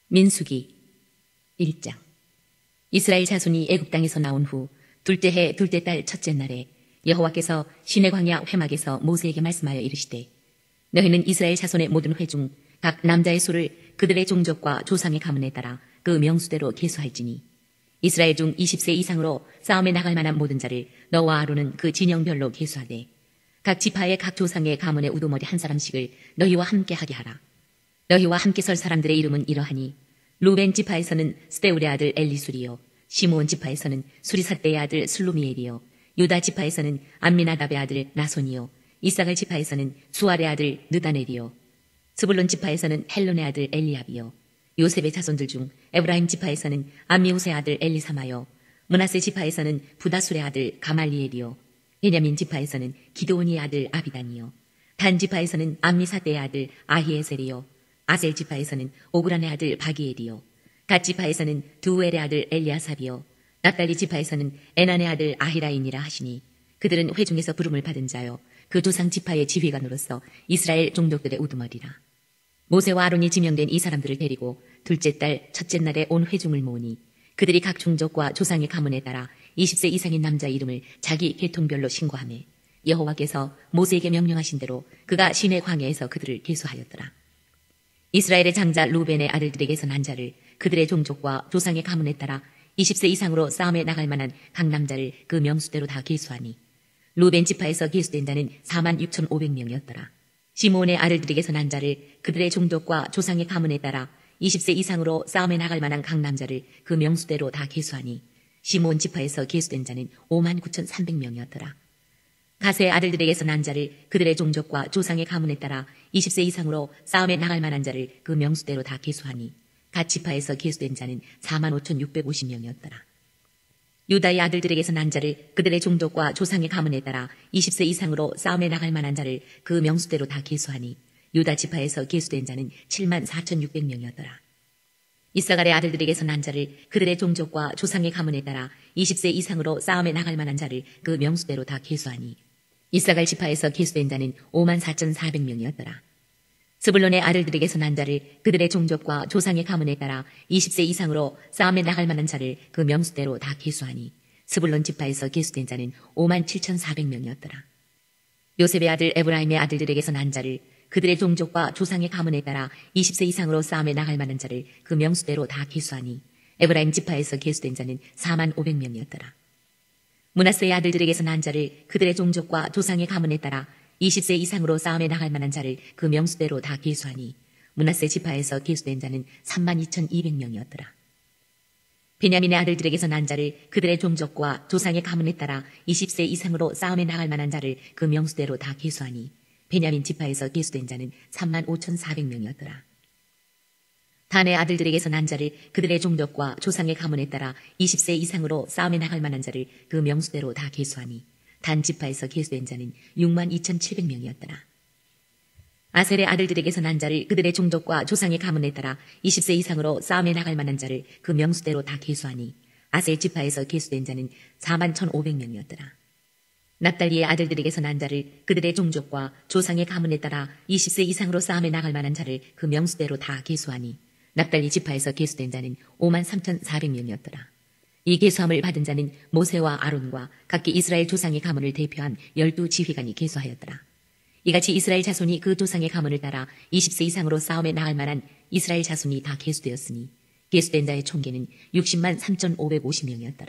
민수기 1장. 이스라엘 자손이 애굽 땅에서 나온 후 둘째 해 둘째 달 첫째 날에 여호와께서 시내 광야 회막에서 모세에게 말씀하여 이르시되, 너희는 이스라엘 자손의 모든 회 중 각 남자의 수를 그들의 종족과 조상의 가문에 따라 그 명수대로 계수할지니, 이스라엘 중 20세 이상으로 싸움에 나갈 만한 모든 자를 너와 아론은 그 진영별로 계수하되, 각 지파의 각 조상의 가문의 우두머리 한 사람씩을 너희와 함께 하게 하라. 너희와 함께 설 사람들의 이름은 이러하니, 루벤 지파에서는 스데울의 아들 엘리술이요, 시므온 지파에서는 수리삿대의 아들 슬루미엘이요, 유다 지파에서는 암미나답의 아들 나손이요, 이사갈 지파에서는 수알의 아들 느다넬이요, 스불론 지파에서는 헬론의 아들 엘리압이요, 요셉의 자손들 중 에브라임 지파에서는 암미우스의 아들 엘리사마요, 므낫세 지파에서는 부다술의 아들 가말리엘이요, 베냐민 지파에서는 기드온의 아들 아비단이요, 단 지파에서는 암미사대의 아들 아히에셀이요, 아셀 지파에서는 오그란의 아들 바기엘이요, 갓 지파에서는 두엘의 아들 엘리아삽이요, 납달리 지파에서는 에난의 아들 아히라인이라 하시니, 그들은 회중에서 부름을 받은 자요, 그 조상 지파의 지휘관으로서 이스라엘 종족들의 우두머리라. 모세와 아론이 지명된 이 사람들을 데리고 둘째 달 첫째 날에 온 회중을 모으니, 그들이 각 종족과 조상의 가문에 따라 20세 이상인 남자 이름을 자기 계통별로 신고하며, 여호와께서 모세에게 명령하신 대로 그가 시내 광야에서 그들을 계수하였더라. 이스라엘의 장자 루벤의 아들들에게서 난 자를 그들의 종족과 조상의 가문에 따라 20세 이상으로 싸움에 나갈 만한 각 남자를 그 명수대로 다 계수하니, 루벤 지파에서 계수된 자는 46,500명이었더라. 시므온의 아들들에게서 난 자를 그들의 종족과 조상의 가문에 따라 20세 이상으로 싸움에 나갈 만한 각 남자를 그 명수대로 다 계수하니, 시므온 지파에서 계수된 자는 59,300명이었더라. 가세의 아들들에게서 난 자를 그들의 종족과 조상의 가문에 따라 20세 이상으로 싸움에 나갈 만한 자를 그 명수대로 다 계수하니, 갓 지파에서 계수된 자는 45,650명이었더라. 유다의 아들들에게서 난 자를 그들의 종족과 조상의 가문에 따라 20세 이상으로 싸움에 나갈 만한 자를 그 명수대로 다 계수하니, 유다 지파에서 계수된 자는 74,600명이었더라. 이사갈의 아들들에게서 난 자를 그들의 종족과 조상의 가문에 따라 20세 이상으로 싸움에 나갈 만한 자를 그 명수대로 다 계수하니, 이사갈 지파에서 계수된 자는 54,400명이었더라. 스불론의 아들들에게서 난 자를 그들의 종족과 조상의 가문에 따라 20세 이상으로 싸움에 나갈 만한 자를 그 명수대로 다 계수하니, 스불론 지파에서 계수된 자는 57,400명이었더라. 요셉의 아들 에브라임의 아들들에게서 난 자를 그들의 종족과 조상의 가문에 따라 20세 이상으로 싸움에 나갈 만한 자를 그 명수대로 다 계수하니, 에브라임 지파에서 계수된 자는 45,000명이었더라. 므낫세의 아들들에게서 난 자를 그들의 종족과 조상의 가문에 따라 20세 이상으로 싸움에 나갈 만한 자를 그 명수대로 다 계수하니, 므낫세 지파에서 계수된 자는 32,200명이었더라. 베냐민의 아들들에게서 난 자를 그들의 종족과 조상의 가문에 따라 20세 이상으로 싸움에 나갈 만한 자를 그 명수대로 다 계수하니, 베냐민 지파에서 계수된 자는 35,400명이었더라. 단의 아들들에게서 난 자를 그들의 종족과 조상의 가문에 따라 20세 이상으로 싸움에 나갈 만한 자를 그 명수대로 다 계수하니, 단 지파에서 계수된 자는 62,700명이었더라. 아셀의 아들들에게서 난 자를 그들의 종족과 조상의 가문에 따라 20세 이상으로 싸움에 나갈 만한 자를 그 명수대로 다 계수하니, 아셀 지파에서 계수된 자는 41,500명이었더라. 납달리의 아들들에게서 난 자를 그들의 종족과 조상의 가문에 따라 20세 이상으로 싸움에 나갈 만한 자를 그 명수대로 다 계수하니, 납달리 지파에서 계수된 자는 53,400명이었더라. 이 계수함을 받은 자는 모세와 아론과 각기 이스라엘 조상의 가문을 대표한 12 지휘관이 계수하였더라. 이같이 이스라엘 자손이 그 조상의 가문을 따라 20세 이상으로 싸움에 나갈 만한 이스라엘 자손이 다 계수되었으니, 계수된 자의 총계는 60만 3,550명이었더라.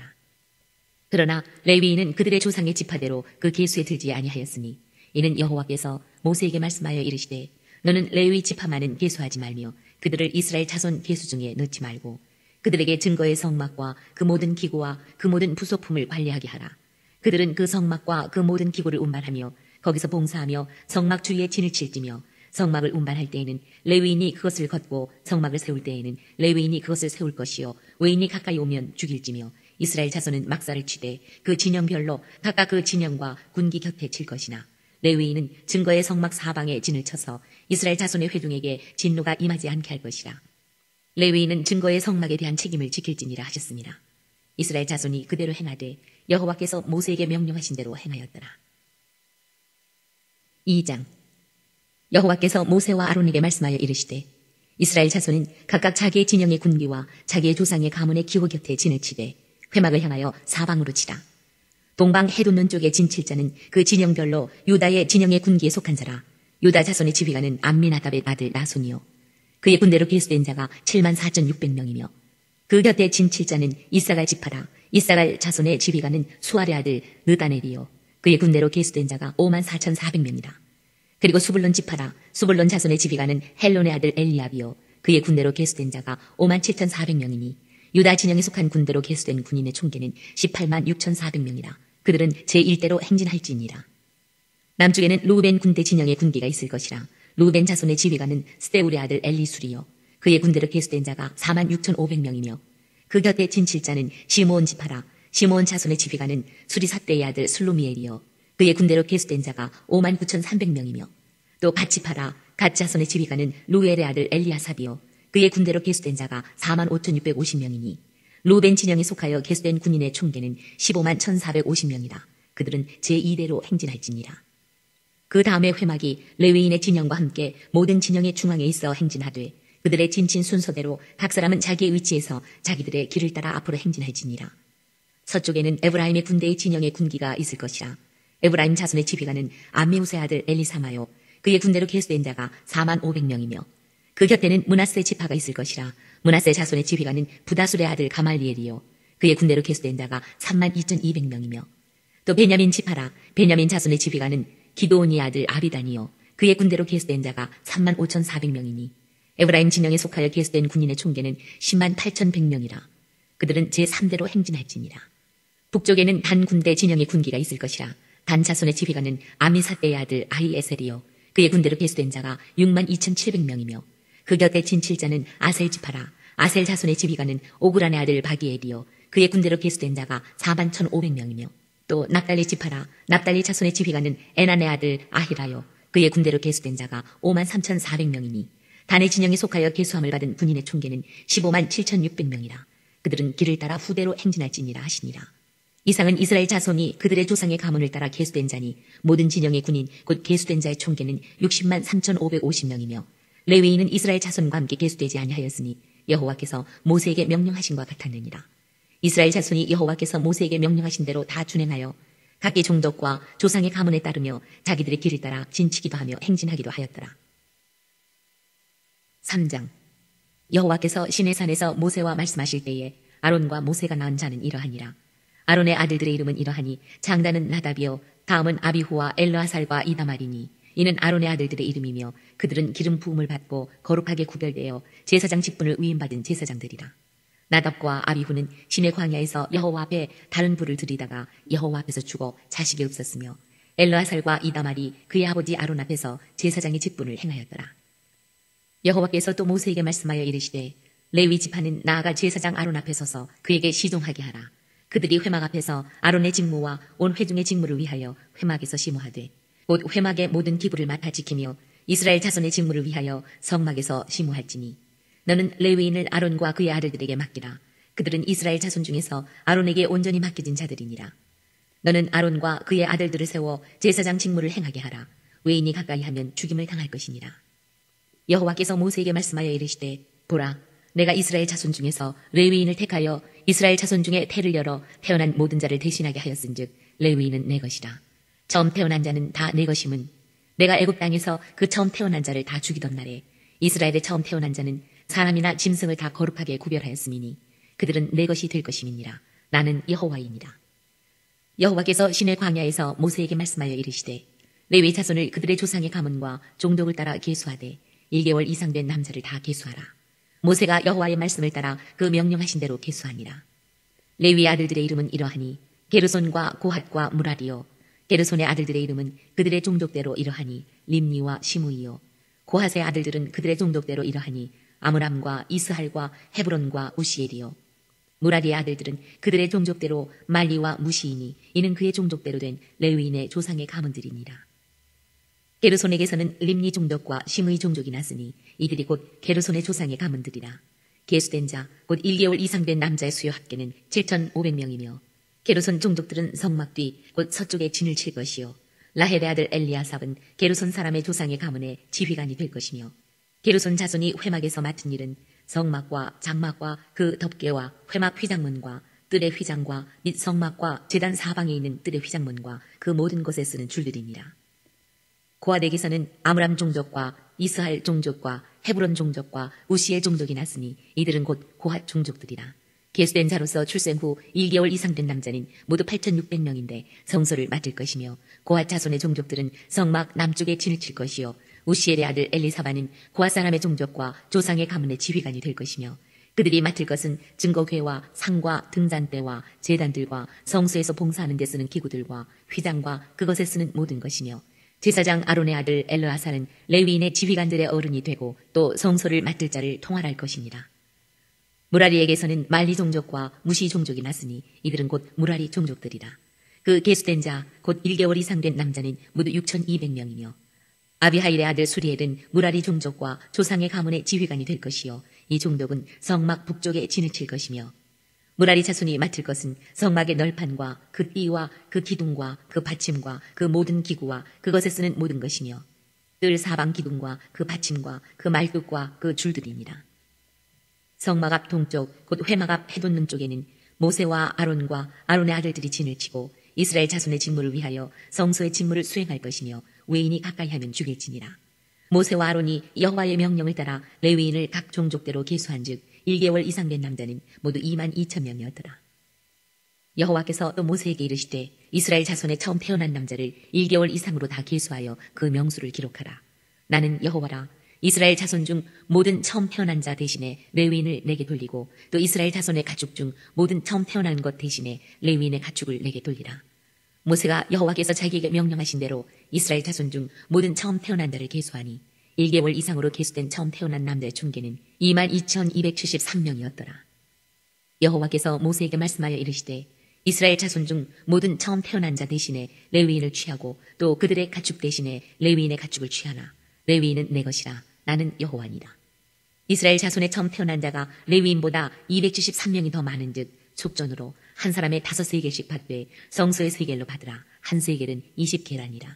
그러나 레위인은 그들의 조상의 지파대로 그 계수에 들지 아니하였으니, 이는 여호와께서 모세에게 말씀하여 이르시되, 너는 레위 지파만은 계수하지 말며 그들을 이스라엘 자손 계수 중에 넣지 말고, 그들에게 증거의 성막과 그 모든 기구와 그 모든 부속품을 관리하게 하라. 그들은 그 성막과 그 모든 기구를 운반하며 거기서 봉사하며 성막 주위에 진을 칠지며, 성막을 운반할 때에는 레위인이 그것을 걷고 성막을 세울 때에는 레위인이 그것을 세울 것이요, 외인이 가까이 오면 죽일지며, 이스라엘 자손은 막사를 치되 그 진영별로 각각 그 진영과 군기 곁에 칠 것이나, 레위인은 증거의 성막 사방에 진을 쳐서 이스라엘 자손의 회중에게 진노가 임하지 않게 할 것이라. 레위인은 증거의 성막에 대한 책임을 지킬지니라 하셨습니다. 이스라엘 자손이 그대로 행하되 여호와께서 모세에게 명령하신 대로 행하였더라. 2장. 여호와께서 모세와 아론에게 말씀하여 이르시되, 이스라엘 자손은 각각 자기의 진영의 군기와 자기의 조상의 가문의 기호 곁에 진을 치되 회막을 향하여 사방으로 치라. 동방 해돋는 쪽의 진칠자는 그 진영별로 유다의 진영의 군기에 속한 자라. 유다 자손의 지휘관은 암미나답의 아들 나손이요. 그의 군대로 계수된 자가 74,600명이며 그 곁에 진칠자는 이사갈 지파라. 이사갈 자손의 지휘관은 수알의 아들 느다넬이요. 그의 군대로 계수된 자가 54,400명이라. 그리고 수불론 지파라. 수불론 자손의 지휘관은 헬론의 아들 엘리압이요. 그의 군대로 계수된 자가 57,400명이니 유다 진영에 속한 군대로 계수된 군인의 총계는 186,400명이라. 그들은 제1대로 행진할지니라. 남쪽에는 루벤 군대 진영의 군기가 있을 것이라. 루벤 자손의 지휘관은 스데울의 아들 엘리술이요. 그의 군대로 계수된 자가 46,500명이며 그 곁에 진칠자는 시므온 지파라. 시므온 자손의 지휘관은 수리사대의 아들 슬로미엘이요. 그의 군대로 계수된 자가 59,300명이며 또 갓지파라. 갓 자손의 지휘관은 루엘의 아들 엘리아삽이요. 그의 군대로 계수된 자가 45,650명이니 루벤 진영에 속하여 계수된 군인의 총계는 151,450명이라. 그들은 제2대로 행진할지니라. 그 다음에 회막이 레위인의 진영과 함께 모든 진영의 중앙에 있어 행진하되 그들의 진친 순서대로 각 사람은 자기의 위치에서 자기들의 길을 따라 앞으로 행진할지니라. 서쪽에는 에브라임의 군대의 진영의 군기가 있을 것이라. 에브라임 자손의 지휘관은 암미우스의 아들 엘리사마요. 그의 군대로 계수된 자가 45,500명이며 그 곁에는 므낫세 지파가 있을 것이라. 므낫세 자손의 지휘관은 부다술의 아들 가말리엘이요. 그의 군대로 계수된 자가 32,200명이며 또 베냐민 지파라. 베냐민 자손의 지휘관은 기도온의 아들 아비단이요. 그의 군대로 계수된 자가 35,400명이니 에브라임 진영에 속하여 계수된 군인의 총계는 108,100명이라. 그들은 제3대로 행진할지니라. 북쪽에는 단 군대 진영의 군기가 있을 것이라. 단 자손의 지휘관은 아미사대의 아들 아히에셀이요. 그의 군대로 계수된 자가 62,700명이며 그 곁에 진칠자는 아셀 지파라. 아셀 자손의 지휘관은 오그란의 아들 바기엘이요. 그의 군대로 계수된 자가 41,500명이며 또 납달리 지파라. 납달리 자손의 지휘관은 에난의 아들 아히라요. 그의 군대로 계수된 자가 53,400명이니 단의 진영에 속하여 계수함을 받은 군인의 총계는 157,600명이라. 그들은 길을 따라 후대로 행진할지니라 하시니라. 이상은 이스라엘 자손이 그들의 조상의 가문을 따라 계수된 자니 모든 진영의 군인 곧 계수된 자의 총계는 603,550명이며 레위인은 이스라엘 자손과 함께 계수되지 아니하였으니 여호와께서 모세에게 명령하신 것 같았느니라. 이스라엘 자손이 여호와께서 모세에게 명령하신 대로 다 준행하여 각기 종족과 조상의 가문에 따르며 자기들의 길을 따라 진치기도 하며 행진하기도 하였더라. 3장. 여호와께서 시내산에서 모세와 말씀하실 때에 아론과 모세가 낳은 자는 이러하니라. 아론의 아들들의 이름은 이러하니 장단은 나답이요 다음은 아비후와 엘르아살과 이다말이니 이는 아론의 아들들의 이름이며 그들은 기름 부음을 받고 거룩하게 구별되어 제사장 직분을 위임받은 제사장들이라. 나답과 아비후는 시내 광야에서 여호와 앞에 다른 불을 들이다가 여호와 앞에서 죽어 자식이 없었으며 엘르아살과 이다말이 그의 아버지 아론 앞에서 제사장의 직분을 행하였더라. 여호와께서 또 모세에게 말씀하여 이르시되 레위 지파는 나아가 제사장 아론 앞에 서서 그에게 시종하게 하라. 그들이 회막 앞에서 아론의 직무와 온 회중의 직무를 위하여 회막에서 시무하되 곧 회막의 모든 기부를 맡아 지키며 이스라엘 자손의 직무를 위하여 성막에서 시무할지니 너는 레위인을 아론과 그의 아들들에게 맡기라. 그들은 이스라엘 자손 중에서 아론에게 온전히 맡겨진 자들이니라. 너는 아론과 그의 아들들을 세워 제사장 직무를 행하게 하라. 외인이 가까이 하면 죽임을 당할 것이니라. 여호와께서 모세에게 말씀하여 이르시되 보라 내가 이스라엘 자손 중에서 레위인을 택하여 이스라엘 자손 중에 태를 열어 태어난 모든 자를 대신하게 하였은즉 레위인은 내 것이라. 처음 태어난 자는 다 내 것임은 내가 애굽 땅에서 그 처음 태어난 자를 다 죽이던 날에 이스라엘의 처음 태어난 자는 사람이나 짐승을 다 거룩하게 구별하였음이니 그들은 내 것이 될 것임이니라. 나는 여호와이니라. 여호와께서 시내 광야에서 모세에게 말씀하여 이르시되 레위 자손을 그들의 조상의 가문과 종족을 따라 계수하되 1개월 이상 된 남자를 다 계수하라. 모세가 여호와의 말씀을 따라 그 명령하신 대로 계수하니라. 레위 아들들의 이름은 이러하니 게르손과 고핫과 무라리요. 게르손의 아들들의 이름은 그들의 종족대로 이러하니 림니와 시므이요. 고핫의 아들들은 그들의 종족대로 이러하니 아므람과 이스할과 헤브론과 우시엘이요. 무라리의 아들들은 그들의 종족대로 말리와 무시이니 이는 그의 종족대로 된 레위인의 조상의 가문들이니라. 게르손에게서는 림니 종족과 시므이 종족이 났으니 이들이 곧 게르손의 조상의 가문들이라. 계수된 자 곧 1개월 이상 된 남자의 수요 합계는 7,500명이며 게르손 종족들은 성막 뒤 곧 서쪽에 진을 칠 것이요 라헬의 아들 엘리아삽은 게르손 사람의 조상의 가문의 지휘관이 될 것이며 게르손 자손이 회막에서 맡은 일은 성막과 장막과 그 덮개와 회막 휘장문과 뜰의 휘장과 및 성막과 제단 사방에 있는 뜰의 휘장문과 그 모든 것에 쓰는 줄들입니다. 고핫에게서는 아므람 종족과 이스할 종족과 헤브론 종족과 우시엘 종족이 났으니 이들은 곧 고핫 종족들이라. 계수된 자로서 출생 후 1개월 이상 된 남자는 모두 8,600명인데 성소를 맡을 것이며 고핫 자손의 종족들은 성막 남쪽에 진을 칠 것이요 우시엘의 아들 엘리사바는 고핫 사람의 종족과 조상의 가문의 지휘관이 될 것이며 그들이 맡을 것은 증거궤와 상과 등잔대와 제단들과 성소에서 봉사하는 데 쓰는 기구들과 휘장과 그것에 쓰는 모든 것이며 제사장 아론의 아들 엘르아사는 레위인의 지휘관들의 어른이 되고 또 성소를 맡을 자를 통할할 것입니다. 무라리에게서는 말리 종족과 무시 종족이 났으니 이들은 곧 무라리 종족들이라. 그 계수된 자 곧 1개월 이상 된 남자는 모두 6,200명이며 아비하일의 아들 수리엘은 무라리 종족과 조상의 가문의 지휘관이 될 것이요 이 종족은 성막 북쪽에 진을 칠 것이며 무라리 자손이 맡을 것은 성막의 널판과 그 띠와 그 기둥과 그 받침과 그 모든 기구와 그것에 쓰는 모든 것이며 뜰 사방 기둥과 그 받침과 그 말뚝과 그 줄들입니다. 성막 앞 동쪽 곧 회막 앞 해돋는 쪽에는 모세와 아론과 아론의 아들들이 진을 치고 이스라엘 자손의 직무를 위하여 성소의 직무를 수행할 것이며 외인이 가까이 하면 죽일지니라. 모세와 아론이 여호와의 명령을 따라 레위인을 각 종족대로 계수한즉 1개월 이상 된 남자는 모두 22,000명이었더라. 여호와께서 또 모세에게 이르시되 이스라엘 자손의 처음 태어난 남자를 1개월 이상으로 다 계수하여 그 명수를 기록하라. 나는 여호와라. 이스라엘 자손 중 모든 처음 태어난 자 대신에 레위인을 내게 돌리고 또 이스라엘 자손의 가축 중 모든 처음 태어난 것 대신에 레위인의 가축을 내게 돌리라. 모세가 여호와께서 자기에게 명령하신 대로 이스라엘 자손 중 모든 처음 태어난 자를 계수하니 1개월 이상으로 계수된 처음 태어난 남자의 총계는 22,273명이었더라. 여호와께서 모세에게 말씀하여 이르시되 이스라엘 자손 중 모든 처음 태어난 자 대신에 레위인을 취하고 또 그들의 가축 대신에 레위인의 가축을 취하나 레위인은 내 것이라. 나는 여호와니라. 이스라엘 자손의 처음 태어난 자가 레위인보다 273명이 더 많은즉 속전으로 한 사람의 5세겔씩 받되 성소의 세겔로 받으라. 한 세겔은 20계란이라.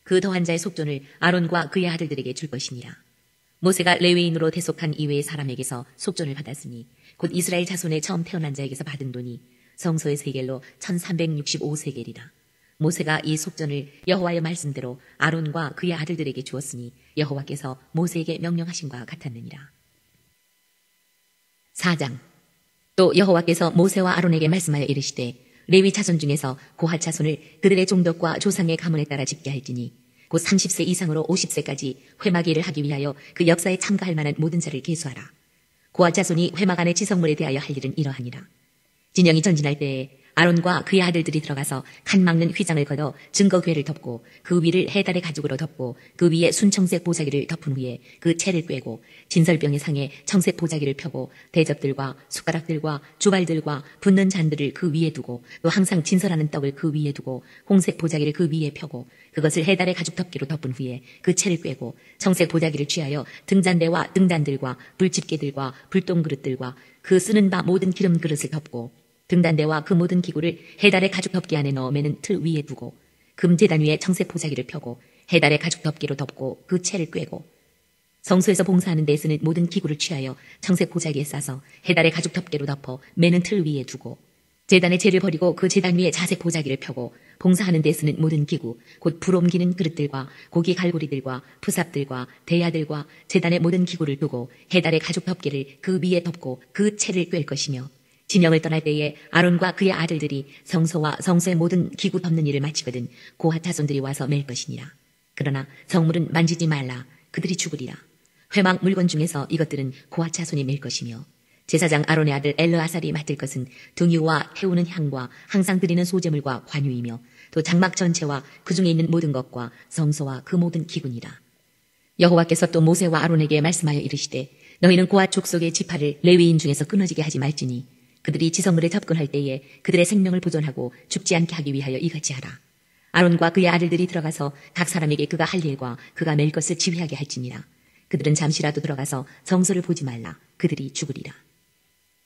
그 더한 자의 속전을 아론과 그의 아들들에게 줄 것이니라. 모세가 레위인으로 대속한 이외의 사람에게서 속전을 받았으니 곧 이스라엘 자손의 처음 태어난 자에게서 받은 돈이 성소의 세겔로 1365세겔이라. 모세가 이 속전을 여호와의 말씀대로 아론과 그의 아들들에게 주었으니 여호와께서 모세에게 명령하신과 같았느니라. 4장. 또 여호와께서 모세와 아론에게 말씀하여 이르시되 레위 자손 중에서 고핫 자손을 그들의 종족과 조상의 가문에 따라 집게 할지니 곧 30세 이상으로 50세까지 회막 일을 하기 위하여 그 역사에 참가할 만한 모든 자를 계수하라. 고핫 자손이 회막 안의 지성물에 대하여 할 일은 이러하니라. 진영이 전진할 때에 아론과 그의 아들들이 들어가서 칸 막는 휘장을 걷어 증거궤를 덮고 그 위를 해달의 가죽으로 덮고 그 위에 순청색 보자기를 덮은 후에 그 채를 꿰고 진설병의 상에 청색 보자기를 펴고 대접들과 숟가락들과 주발들과 붓는 잔들을 그 위에 두고 또 항상 진설하는 떡을 그 위에 두고 홍색 보자기를 그 위에 펴고 그것을 해달의 가죽 덮개로 덮은 후에 그 채를 꿰고 청색 보자기를 취하여 등잔대와 등잔들과 불집게들과 불똥그릇들과 그 쓰는 바 모든 기름 그릇을 덮고 등단대와 그 모든 기구를 해달의 가죽 덮개 안에 넣어 매는 틀 위에 두고 금제단 위에 청색 보자기를 펴고 해달의 가죽 덮개로 덮고 그 채를 꿰고 성소에서 봉사하는 데 쓰는 모든 기구를 취하여 청색 보자기에 싸서 해달의 가죽 덮개로 덮어 매는 틀 위에 두고 제단의 재를 버리고 그 제단 위에 자색 보자기를 펴고 봉사하는 데 쓰는 모든 기구 곧 불 옮기는 그릇들과 고기 갈고리들과 푸삽들과 대야들과 제단의 모든 기구를 두고 해달의 가죽 덮개를 그 위에 덮고 그 채를 꿰 것이며 진영을 떠날 때에 아론과 그의 아들들이 성소와 성소의 모든 기구 덮는 일을 마치거든 고핫 자손들이 와서 맬 것이니라. 그러나 성물은 만지지 말라. 그들이 죽으리라. 회막 물건 중에서 이것들은 고핫 자손이 맬 것이며 제사장 아론의 아들 엘르아살이 맡을 것은 등유와 태우는 향과 항상 드리는 소제물과 관유이며 또 장막 전체와 그 중에 있는 모든 것과 성소와 그 모든 기구니라. 여호와께서 또 모세와 아론에게 말씀하여 이르시되 너희는 고핫 족속의 지파를 레위인 중에서 끊어지게 하지 말지니 그들이 지성물에 접근할 때에 그들의 생명을 보존하고 죽지 않게 하기 위하여 이같이 하라. 아론과 그의 아들들이 들어가서 각 사람에게 그가 할 일과 그가 맬 것을 지휘하게 할지니라. 그들은 잠시라도 들어가서 성소를 보지 말라. 그들이 죽으리라.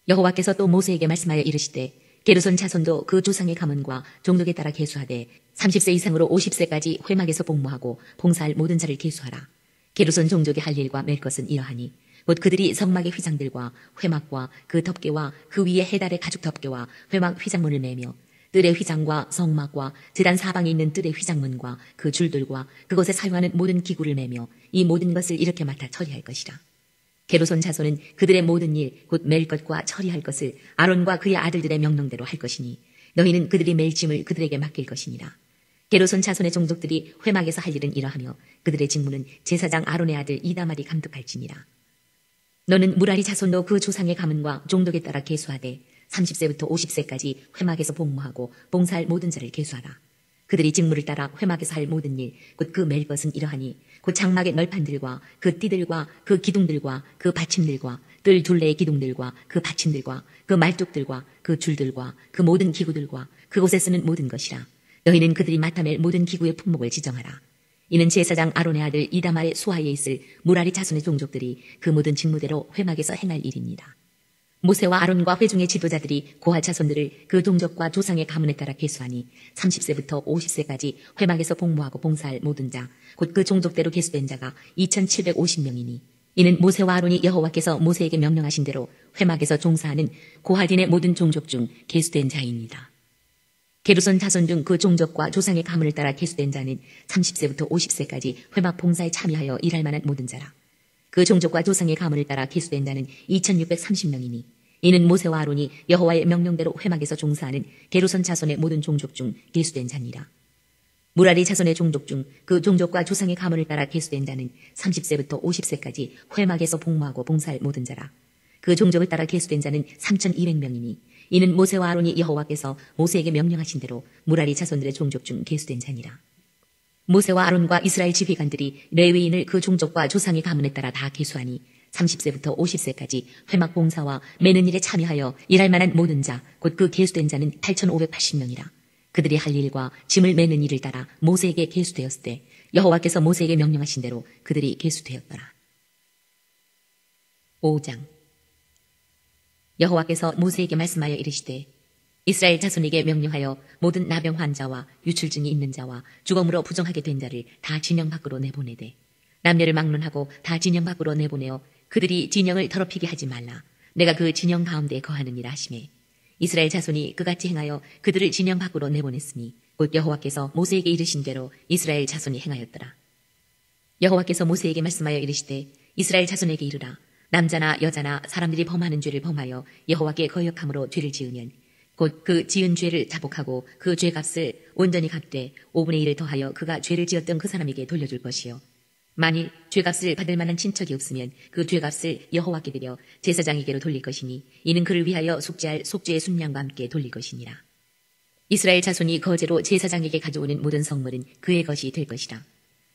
여호와께서 또 모세에게 말씀하여 이르시되 게르손 자손도 그 조상의 가문과 종족에 따라 계수하되 30세 이상으로 50세까지 회막에서 복무하고 봉사할 모든 자를 계수하라. 게르손 종족이 할 일과 맬 것은 이러하니 곧 그들이 성막의 휘장들과 회막과 그 덮개와 그 위에 해달의 가죽 덮개와 회막 휘장문을 매며 뜰의 휘장과 성막과 제단 사방에 있는 뜰의 휘장문과 그 줄들과 그것에 사용하는 모든 기구를 매며 이 모든 것을 이렇게 맡아 처리할 것이라. 게르손 자손은 그들의 모든 일 곧 맬 것과 처리할 것을 아론과 그의 아들들의 명령대로 할 것이니 너희는 그들이 맬 짐을 그들에게 맡길 것이니라. 게르손 자손의 종족들이 회막에서 할 일은 이러하며 그들의 직무는 제사장 아론의 아들 이다말이 감독할지니라. 너는 무라리 자손도 그 조상의 가문과 종족에 따라 계수하되 30세부터 50세까지 회막에서 복무하고 봉사할 모든 자를 계수하라. 그들이 직무를 따라 회막에서 할 모든 일, 곧 그 맬 것은 이러하니 곧 장막의 널판들과 그 띠들과 그 기둥들과 그 받침들과 뜰 둘레의 기둥들과 그 받침들과 그 말뚝들과 그 줄들과 그 모든 기구들과 그곳에 쓰는 모든 것이라. 너희는 그들이 맡아 맬 모든 기구의 품목을 지정하라. 이는 제사장 아론의 아들 이다말의 수하에 있을 무라리 자손의 종족들이 그 모든 직무대로 회막에서 행할 일입니다. 모세와 아론과 회중의 지도자들이 고핫 자손들을 그 종족과 조상의 가문에 따라 계수하니 30세부터 50세까지 회막에서 복무하고 봉사할 모든 자, 곧 그 종족대로 계수된 자가 2750명이니 이는 모세와 아론이 여호와께서 모세에게 명령하신 대로 회막에서 종사하는 고핫인의 모든 종족 중 계수된 자입니다. 게르손 자손 중 그 종족과 조상의 가문을 따라 계수된 자는 30세부터 50세까지 회막 봉사에 참여하여 일할 만한 모든 자라. 그 종족과 조상의 가문을 따라 계수된 자는 2630명이니 이는 모세와 아론이 여호와의 명령대로 회막에서 종사하는 게르손 자손의 모든 종족 중 계수된 자니라. 무라리 자손의 종족 중 그 종족과 조상의 가문을 따라 계수된 자는 30세부터 50세까지 회막에서 복무하고 봉사할 모든 자라. 그 종족을 따라 계수된 자는 3200명이니 이는 모세와 아론이 여호와께서 모세에게 명령하신 대로 무라리 자손들의 종족 중 계수된 자니라. 모세와 아론과 이스라엘 지휘관들이 레위인을 그 종족과 조상의 가문에 따라 다 계수하니 30세부터 50세까지 회막 봉사와 매는 일에 참여하여 일할 만한 모든 자, 곧 그 계수된 자는 8580명이라. 그들이 할 일과 짐을 매는 일을 따라 모세에게 계수되었을 때 여호와께서 모세에게 명령하신 대로 그들이 계수되었더라. 5장. 여호와께서 모세에게 말씀하여 이르시되 이스라엘 자손에게 명령하여 모든 나병 환자와 유출증이 있는 자와 죽음으로 부정하게 된 자를 다 진영 밖으로 내보내되 남녀를 막론하고 다 진영 밖으로 내보내어 그들이 진영을 더럽히게 하지 말라. 내가 그 진영 가운데 거하느니라 하시매 이스라엘 자손이 그같이 행하여 그들을 진영 밖으로 내보냈으니 곧 여호와께서 모세에게 이르신 대로 이스라엘 자손이 행하였더라. 여호와께서 모세에게 말씀하여 이르시되 이스라엘 자손에게 이르라. 남자나 여자나 사람들이 범하는 죄를 범하여 여호와께 거역함으로 죄를 지으면 곧 그 지은 죄를 자복하고 그 죄값을 온전히 갚되 5분의 1을 더하여 그가 죄를 지었던 그 사람에게 돌려줄 것이요. 만일 죄값을 받을 만한 친척이 없으면 그 죄값을 여호와께 드려 제사장에게로 돌릴 것이니 이는 그를 위하여 속죄할 속죄의 순양과 함께 돌릴 것이니라. 이스라엘 자손이 거제로 제사장에게 가져오는 모든 성물은 그의 것이 될 것이라.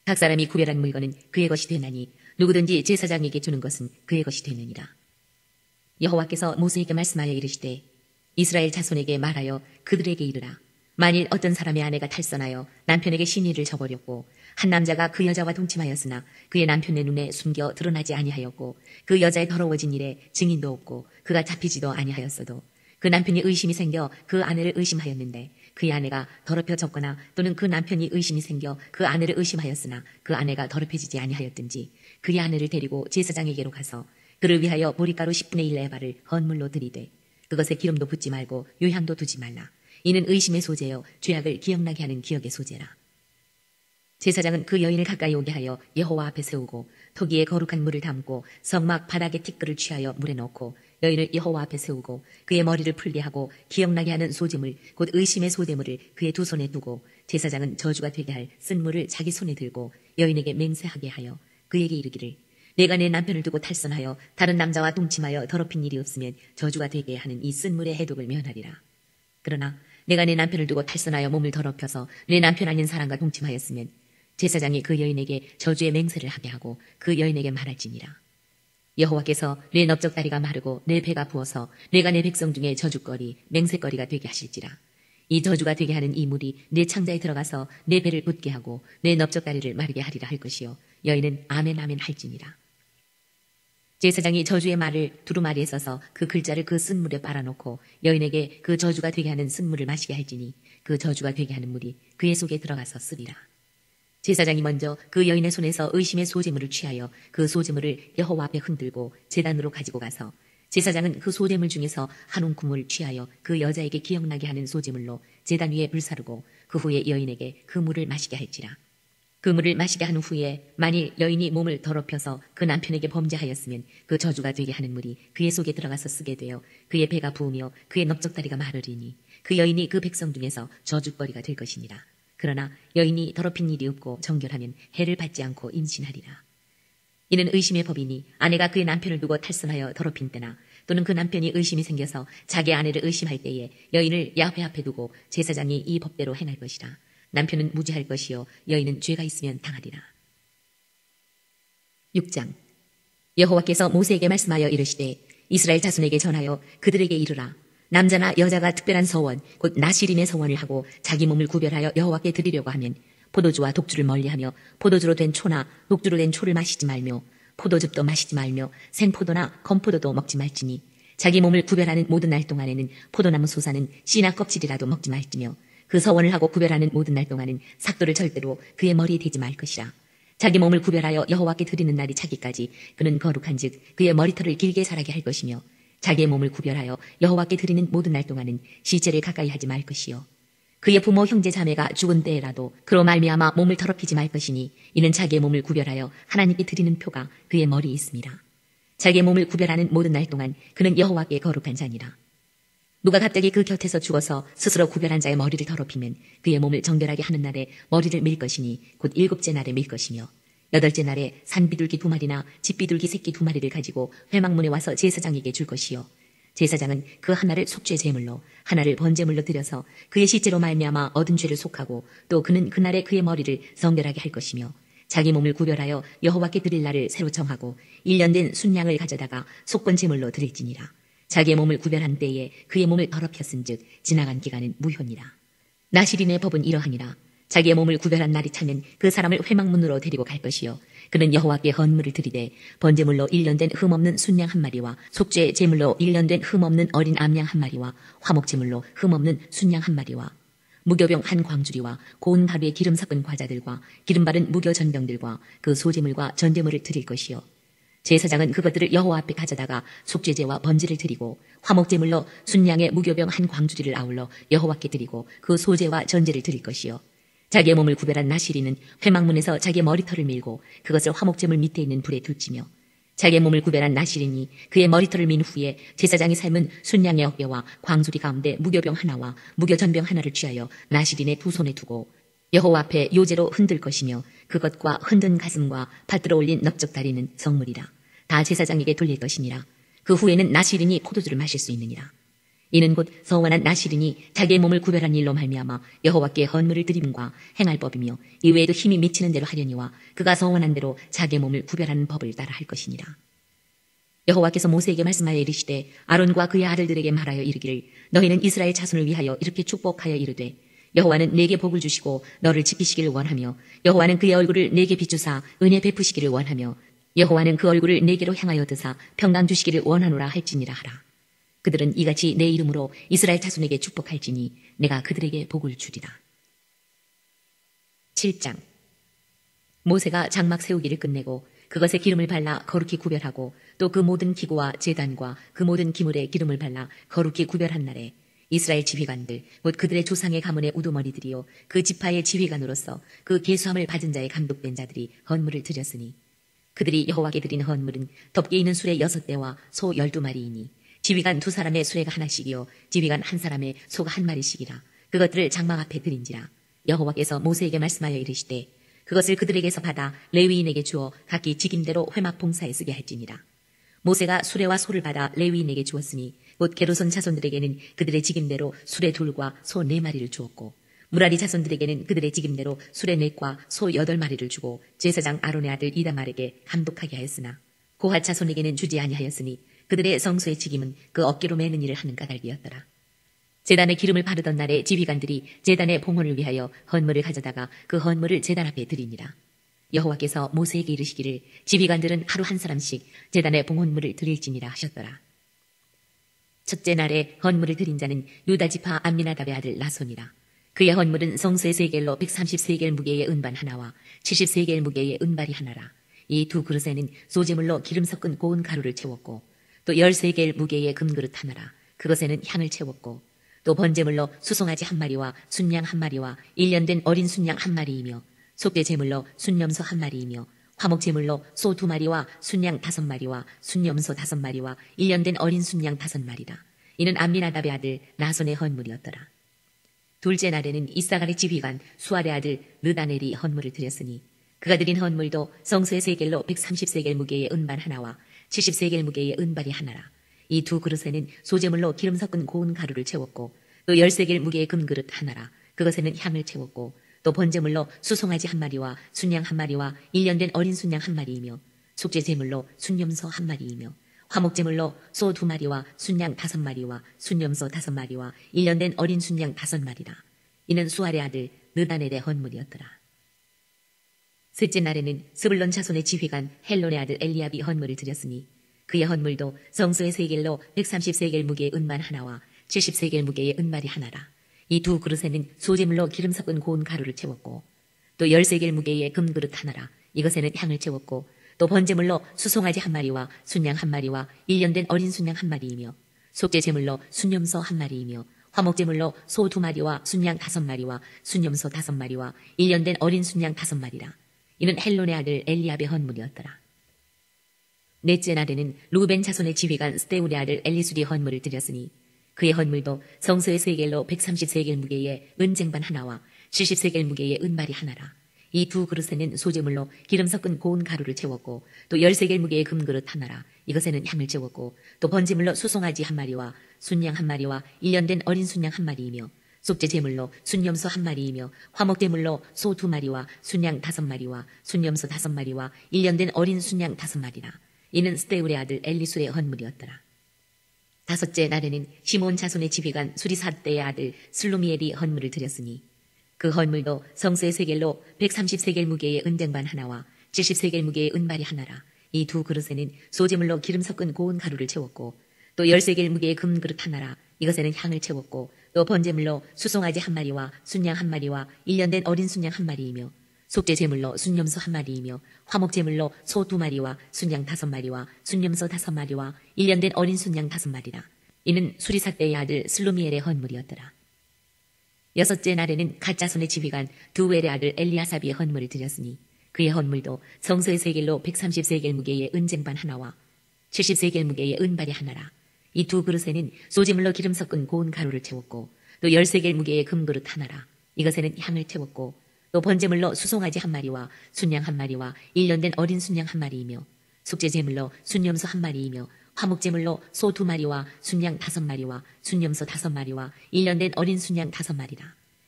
각 사람이 구별한 물건은 그의 것이 되나니 누구든지 제사장에게 주는 것은 그의 것이 되느니라. 여호와께서 모세에게 말씀하여 이르시되 이스라엘 자손에게 말하여 그들에게 이르라. 만일 어떤 사람의 아내가 탈선하여 남편에게 신의를 저버렸고 한 남자가 그 여자와 동침하였으나 그의 남편의 눈에 숨겨 드러나지 아니하였고 그 여자의 더러워진 일에 증인도 없고 그가 잡히지도 아니하였어도 그 남편이 의심이 생겨 그 아내를 의심하였는데 그의 아내가 더럽혀졌거나 또는 그 남편이 의심이 생겨 그 아내를 의심하였으나 그 아내가 더럽혀지지 아니하였든지 그의 아내를 데리고 제사장에게로 가서 그를 위하여 보리가루 10분의 1 에바를 헌물로 드리되 그것에 기름도 붓지 말고 요향도 두지 말라. 이는 의심의 소재요 죄악을 기억나게 하는 기억의 소재라. 제사장은 그 여인을 가까이 오게 하여 여호와 앞에 세우고 토기에 거룩한 물을 담고 성막 바닥에 티끌을 취하여 물에 넣고 여인을 여호와 앞에 세우고 그의 머리를 풀게 하고 기억나게 하는 소재물 곧 의심의 소재물을 그의 두 손에 두고 제사장은 저주가 되게 할 쓴물을 자기 손에 들고 여인에게 맹세하게 하여 그에게 이르기를 내가 내 남편을 두고 탈선하여 다른 남자와 동침하여 더럽힌 일이 없으면 저주가 되게 하는 이 쓴물의 해독을 면하리라. 그러나 내가 내 남편을 두고 탈선하여 몸을 더럽혀서 내 남편 아닌 사람과 동침하였으면 제사장이 그 여인에게 저주의 맹세를 하게 하고 그 여인에게 말할지니라. 여호와께서 내 넓적다리가 마르고 내 배가 부어서 내가 내 백성 중에 저주거리 맹세거리가 되게 하실지라. 이 저주가 되게 하는 이 물이 내 창자에 들어가서 내 배를 붓게 하고 내 넓적다리를 마르게 하리라 할 것이요 여인은 아멘 아멘 할지니라. 제사장이 저주의 말을 두루마리에 써서 그 글자를 그 쓴물에 빨아놓고 여인에게 그 저주가 되게 하는 쓴물을 마시게 할지니 그 저주가 되게 하는 물이 그의 속에 들어가서 쓰리라. 제사장이 먼저 그 여인의 손에서 의심의 소제물을 취하여 그 소제물을 여호와 앞에 흔들고 제단으로 가지고 가서 제사장은 그 소제물 중에서 한 움큼을 취하여 그 여자에게 기억나게 하는 소제물로 제단 위에 불사르고 그 후에 여인에게 그 물을 마시게 할지라. 그 물을 마시게 한 후에 만일 여인이 몸을 더럽혀서 그 남편에게 범죄하였으면 그 저주가 되게 하는 물이 그의 속에 들어가서 쓰게 되어 그의 배가 부으며 그의 넓적다리가 마르리니 그 여인이 그 백성 중에서 저주거리가 될 것이니라. 그러나 여인이 더럽힌 일이 없고 정결하면 해를 받지 않고 임신하리라. 이는 의심의 법이니 아내가 그의 남편을 두고 탈선하여 더럽힌 때나 또는 그 남편이 의심이 생겨서 자기 아내를 의심할 때에 여인을 야훼 앞에 두고 제사장이 이 법대로 행할 것이라. 남편은 무죄할 것이요 여인은 죄가 있으면 당하리라. 6장. 여호와께서 모세에게 말씀하여 이르시되 이스라엘 자손에게 전하여 그들에게 이르라. 남자나 여자가 특별한 서원 곧 나시린의 서원을 하고 자기 몸을 구별하여 여호와께 드리려고 하면 포도주와 독주를 멀리하며 포도주로 된 초나 녹주로 된 초를 마시지 말며 포도즙도 마시지 말며 생포도나 건포도도 먹지 말지니 자기 몸을 구별하는 모든 날 동안에는 포도나무 소사는 씨나 껍질이라도 먹지 말지며 그 서원을 하고 구별하는 모든 날 동안은 삭도를 절대로 그의 머리에 대지 말 것이라. 자기 몸을 구별하여 여호와께 드리는 날이 차기까지 그는 거룩한즉 그의 머리털을 길게 자라게 할 것이며 자기의 몸을 구별하여 여호와께 드리는 모든 날 동안은 시체를 가까이 하지 말 것이요 그의 부모 형제 자매가 죽은 때에라도 그로 말미암아 몸을 더럽히지 말 것이니 이는 자기의 몸을 구별하여 하나님께 드리는 표가 그의 머리에 있습니다. 자기의 몸을 구별하는 모든 날 동안 그는 여호와께 거룩한 자니라. 누가 갑자기 그 곁에서 죽어서 스스로 구별한 자의 머리를 더럽히면 그의 몸을 정결하게 하는 날에 머리를 밀 것이니 곧 7째 날에 밀 것이며 8째 날에 산비둘기 2마리나 집비둘기 새끼 2마리를 가지고 회막문에 와서 제사장에게 줄 것이요 제사장은 그 하나를 속죄 제물로 하나를 번제물로 드려서 그의 시체로 말미암아 얻은 죄를 속하고 또 그는 그날에 그의 머리를 정결하게 할 것이며 자기 몸을 구별하여 여호와께 드릴 날을 새로 정하고 1년 된 순양을 가져다가 속건 제물로 드릴지니라. 자기의 몸을 구별한 때에 그의 몸을 더럽혔은즉 지나간 기간은 무효니라. 나시린의 법은 이러하니라. 자기의 몸을 구별한 날이 차면 그 사람을 회막문으로 데리고 갈 것이요 그는 여호와께 헌물을 드리되 번제물로 1년 된 흠없는 순양 1마리와 속죄 제물로 1년 된 흠없는 어린 암양 1마리와 화목 제물로 흠없는 순양 1마리와 무교병 한 광주리와 고운 가루에 기름 섞은 과자들과 기름 바른 무교 전병들과 그 소제물과 전제물을 드릴 것이요 제사장은 그것들을 여호와 앞에 가져다가 속죄제와 번제를 드리고 화목제물로 순양의 무교병 한 광주리를 아울러 여호와께 드리고 그 소제와 전제를 드릴 것이요 자기의 몸을 구별한 나시린은 회막문에서 자기의 머리털을 밀고 그것을 화목제물 밑에 있는 불에 둘지며 자기의 몸을 구별한 나시린이 그의 머리털을 민 후에 제사장이 삶은 순양의 어깨와 광주리 가운데 무교병 하나와 무교전병 하나를 취하여 나시린의 두 손에 두고 여호와 앞에 요제로 흔들 것이며 그것과 흔든 가슴과 받들어 올린 넓적다리는 성물이라. 다 제사장에게 돌릴 것이니라. 그 후에는 나시린이 포도주를 마실 수 있느니라. 이는 곧 서원한 나시린이 자기의 몸을 구별한 일로 말미암아 여호와께 헌물을 드림과 행할 법이며 이외에도 힘이 미치는 대로 하려니와 그가 서원한 대로 자기의 몸을 구별하는 법을 따라 할 것이니라. 여호와께서 모세에게 말씀하여 이르시되 아론과 그의 아들들에게 말하여 이르기를 너희는 이스라엘 자손을 위하여 이렇게 축복하여 이르되 여호와는 내게 복을 주시고 너를 지키시기를 원하며 여호와는 그의 얼굴을 내게 비추사 은혜 베푸시기를 원하며 여호와는 그 얼굴을 내게로 향하여 드사 평강 주시기를 원하노라 할지니라 하라. 그들은 이같이 내 이름으로 이스라엘 자손에게 축복할지니 내가 그들에게 복을 주리라. 7장. 모세가 장막 세우기를 끝내고 그것에 기름을 발라 거룩히 구별하고 또 그 모든 기구와 제단과 그 모든 기물에 기름을 발라 거룩히 구별한 날에 이스라엘 지휘관들 곧 그들의 조상의 가문의 우두머리들이요 그 지파의 지휘관으로서 그 계수함을 받은 자의 감독된 자들이 헌물을 드렸으니 그들이 여호와께 드린 헌물은 덮개 있는 수레 6대와 소 12마리이니 지휘관 2사람의 수레가 하나씩이요 지휘관 1사람의 소가 1마리씩이라. 그것들을 장막 앞에 드린지라. 여호와께서 모세에게 말씀하여 이르시되 그것을 그들에게서 받아 레위인에게 주어 각기 직임대로 회막 봉사에 쓰게 할지니라. 모세가 수레와 소를 받아 레위인에게 주었으니 곧 게르손 자손들에게는 그들의 직임대로 수레 2과 소 4마리를 주었고 무라리 자손들에게는 그들의 직임대로 수레 4과 소 8마리를 주고 제사장 아론의 아들 이다말에게 감독하게 하였으나 고핫 자손에게는 주지 아니하였으니 그들의 성소의 직임은 그 어깨로 매는 일을 하는 까닭이었더라. 제단에 기름을 바르던 날에 지휘관들이 제단의 봉헌을 위하여 헌물을 가져다가 그 헌물을 제단 앞에 드리니라. 여호와께서 모세에게 이르시기를 지휘관들은 하루 1사람씩 제단의 봉헌물을 드릴지니라 하셨더라. 첫째 날에 헌물을 드린 자는 유다 지파 암미나답의 아들 나손이라. 그의 헌물은 성소의 세겔로 130세겔 무게의 은반 하나와 70세겔 무게의 은발이 하나라. 이 두 그릇에는 소재물로 기름 섞은 고운 가루를 채웠고 또 10세겔 무게의 금그릇 하나라. 그것에는 향을 채웠고 또 번제물로 수송아지 한 마리와 순양 한 마리와 1년 된 어린 순양 한 마리이며 속죄 제물로 순염소 한 마리이며 화목 제물로 소 2마리와 순양 5마리와 순염소 5마리와 1년 된 어린 순양 5마리라. 이는 암미나답의 아들 나손의 헌물이었더라. 둘째 날에는 이사갈의 지휘관 수알의 아들 르다넬이 헌물을 드렸으니 그가 드린 헌물도 성소의 세겔로 130세겔 무게의 은반 하나와 70세겔 무게의 은발이 하나라. 이 두 그릇에는 소재물로 기름 섞은 고운 가루를 채웠고 또 10세겔 무게의 금그릇 하나라. 그것에는 향을 채웠고 또 번제물로 수송아지 한 마리와 순양 한 마리와 1년 된 어린 순양 한 마리이며 속죄 제물로 순염소 한 마리이며 화목제물로 소 2마리와 순양 5마리와 순염소 5마리와 1년 된 어린 순양 5마리라. 이는 수알의 아들 르다넬의 헌물이었더라. 셋째 날에는 스불론 자손의 지휘관 헬론의 아들 엘리압이 헌물을 드렸으니 그의 헌물도 성소의 세겔로 130세겔 무게의 은반 하나와 70세겔 무게의 은발이 하나라. 이 두 그릇에는 소재물로 기름 섞은 고운 가루를 채웠고 또 10세겔 무게의 금그릇 하나라. 이것에는 향을 채웠고 또 번제물로 수송아지 한 마리와 순양 한 마리와 1년 된 어린 순양 한 마리이며 속죄 제물로 순염소 한 마리이며 화목제물로 소 2마리와 순양 5마리와 순염소 5마리와 1년 된 어린 순양 5마리라. 이는 헬론의 아들 엘리압의 헌물이었더라. 넷째 날에는 루벤 자손의 지휘관 스데울의 아들 엘리술이 헌물을 드렸으니 그의 헌물도 성소의 세겔로 130세겔 무게의 은쟁반 하나와 70세겔 무게의 은발이 하나라. 이 두 그릇에는 소재물로 기름 섞은 고운 가루를 채웠고 또 10세겔 무게의 금그릇 하나라. 이것에는 향을 채웠고 또 번제물로 수송아지 한 마리와 순양 한 마리와 1년 된 어린 순양 한 마리이며 속죄 제물로 순염소 한 마리이며 화목제물로 소 2마리와 순양 5마리와 순염소 5마리와 1년 된 어린 순양 5마리라. 이는 스데울의 아들 엘리술의 헌물이었더라. 다섯째 날에는 시몬 자손의 지휘관 수리사대의 아들 슬루미엘이 헌물을 드렸으니 그 헌물도 성소의 세겔로 130세겔 무게의 은쟁반 하나와 70세겔 무게의 은발이 하나라. 이 두 그릇에는 소재물로 기름 섞은 고운 가루를 채웠고 또 10세겔 무게의 금그릇 하나라. 이것에는 향을 채웠고 또 번제물로 수송아지 한 마리와 순양 한 마리와 1년 된 어린 순양 한 마리이며 속죄 제물로 순염소 한 마리이며 화목 제물로 소 2마리와 순양 5마리와 순염소 5마리와 1년 된 어린 순양 5마리라. 이는 수리사대의 아들 슬루미엘의 헌물이었더라. 여섯째 날에는 갓자손의 지휘관 두웰의 아들 엘리아삽이 헌물을 드렸으니 그의 헌물도 성소의 세겔로 130세겔 무게의 은쟁반 하나와 70세겔 무게의 은발이 하나라. 이 두 그릇에는 소재물로 기름 섞은 고운 가루를 채웠고 또 10세겔 무게의 금그릇 하나라. 이것에는 향을 채웠고 또 번제물로 수송아지 한 마리와 순양 한 마리와 1년 된 어린 순양 한 마리이며 속죄 제물로 순염소 한 마리이며 화목제물로 소 2마리와 순양 5마리와 순염소 5마리와 1년 된 어린 순양 5마리라.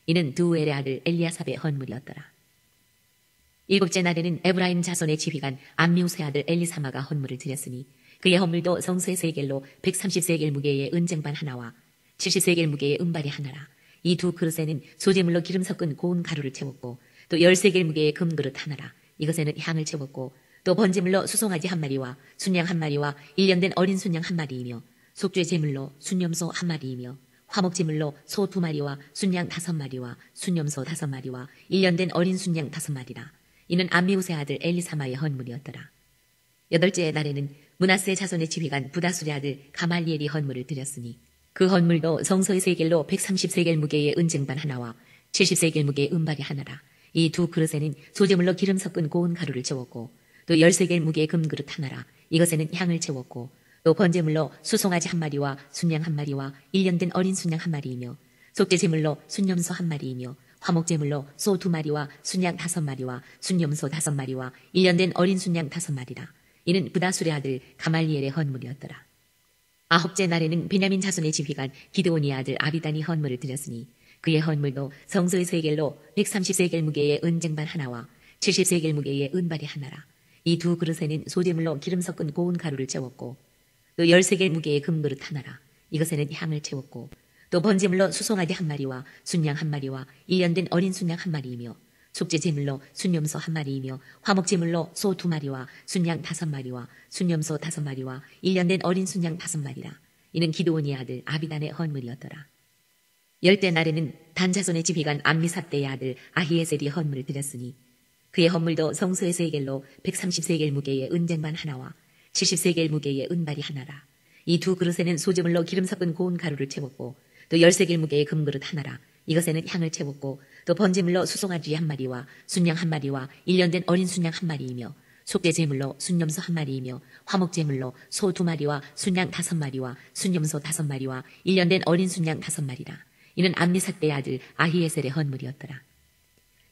이는 두웰의 아들 엘리아삽의 헌물이었더라. 일곱째 날에는 에브라임 자손의 지휘관 암미우스의 아들 엘리사마가 헌물을 드렸으니 그의 헌물도 성소의 세겔로 130세겔 무게의 은쟁반 하나와 70세겔 무게의 은발이 하나라. 이 두 그릇에는 소재물로 기름 섞은 고운 가루를 채웠고 또 10세겔 무게의 금그릇 하나라. 이것에는 향을 채웠고 또 번제물로 수송아지 한 마리와 순양 한 마리와 1년 된 어린 순양 한 마리이며 속죄 제물로 순염소 한 마리이며 화목 제물로 소 2마리와 순양 5마리와 순염소 5마리와 1년 된 어린 순양 5마리라. 이는 암미우스의 아들 엘리사마의 헌물이었더라. 여덟째 날에는 므낫세 자손의 지휘관 부다술의 아들 가말리엘이 헌물을 드렸으니 그 헌물도 성소의 세겔로 130세겔 무게의 은쟁반 하나와 70세겔 무게의 은발이 하나라. 이 두 그릇에는 소재물로 기름 섞은 고운 가루를 채웠고 또 10세겔 무게의 금그릇 하나라. 이것에는 향을 채웠고 또 번제물로 수송아지 한 마리와 순양 한 마리와 1년 된 어린 순양 한 마리이며 속죄 제물로 순염소 한 마리이며 화목 제물로 소 2마리와 순양 5마리와 순염소 5마리와 1년 된 어린 순양 5마리라. 이는 부다술의 아들 가말리엘의 헌물이었더라. 아홉째 날에는 베냐민 자손의 지휘관 기드온의 아들 아비단이 헌물을 드렸으니 그의 헌물도 성소의 세겔로 130세겔 무게의 은쟁반 하나와 70세겔 무게의 은발이 하나라. 이 두 그릇에는 소재물로 기름 섞은 고운 가루를 채웠고 또 10세겔 무게의 금그릇 하나라. 이것에는 향을 채웠고 또 번제물로 수송아지 한 마리와 순양 한 마리와 1년 된 어린 순양 한 마리이며 속죄 제물로 순염소 한 마리이며 화목 제물로 소 2마리와 순양 5마리와 순염소 5마리와 1년 된 어린 순양 5마리라. 이는 기드온의 아들 아비단의 헌물이었더라. 열대 날에는 단 자손의 지휘관 암미삽대의 아들 아히에셀이 헌물을 드렸으니 그의 헌물도 성소의 세겔로 130세겔 무게의 은쟁반 하나와 70세겔 무게의 은발이 하나라. 이 두 그릇에는 소재물로 기름 섞은 고운 가루를 채웠고 또 10세겔 무게의 금그릇 하나라. 이것에는 향을 채웠고 또 번제물로 수송아지 한 마리와 순양 한 마리와 1년 된 어린 순양 한 마리이며 속죄제물로 순염소 한 마리이며 화목제물로 소 2마리와 순양 5마리와 순염소 5마리와 1년 된 어린 순양 5마리라. 이는 암미삭대의 아들 아히에셀의 헌물이었더라.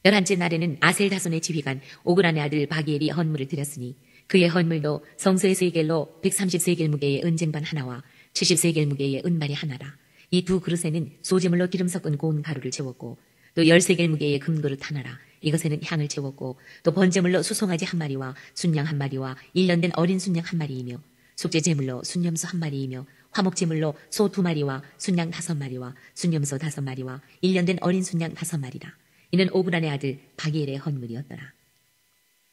11째 날에는 아셀 다손의 지휘관 오그란의 아들 바기엘이 헌물을 드렸으니 그의 헌물도 성소의 세겔로 130세겔 무게의 은쟁반 하나와 70세겔 무게의 은발이 하나라. 이 두 그릇에는 소재물로 기름 섞은 고운 가루를 채웠고 또 10세겔 무게의 금그릇 하나라. 이것에는 향을 채웠고 또 번제물로 수송아지 한 마리와 순양 한 마리와 1년 된 어린 순양 한 마리이며 속죄제물로 순염소 한 마리이며 화목제물로 소 2마리와 순양 5마리와 순염소 5마리와 1년 된 어린 순양 5마리라. 이는 오브란의 아들 바기엘의 헌물이었더라.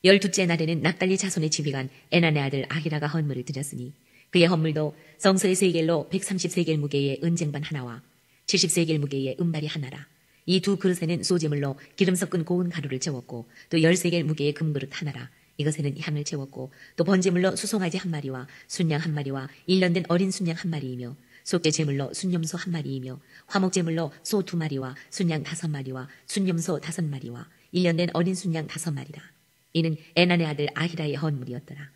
12째 날에는 납달리 자손의 지휘관 에난의 아들 아히라가 헌물을 드렸으니 그의 헌물도 성소의 세겔로 130세겔 무게의 은쟁반 하나와 70세겔 무게의 은발이 하나라. 이 두 그릇에는 소재물로 기름 섞은 고운 가루를 채웠고 또 10세겔 무게의 금그릇 하나라. 이것에는 향을 채웠고 또 번제물로 수송아지 한 마리와 순양 한 마리와 1년 된 어린 순양 한 마리이며 속죄제물로 순염소 한 마리이며 화목제물로 소 2마리와 순양 5마리와 순염소 5마리와 1년 된 어린 순양 5마리라. 이는 에난의 아들 아히라의 헌물이었더라.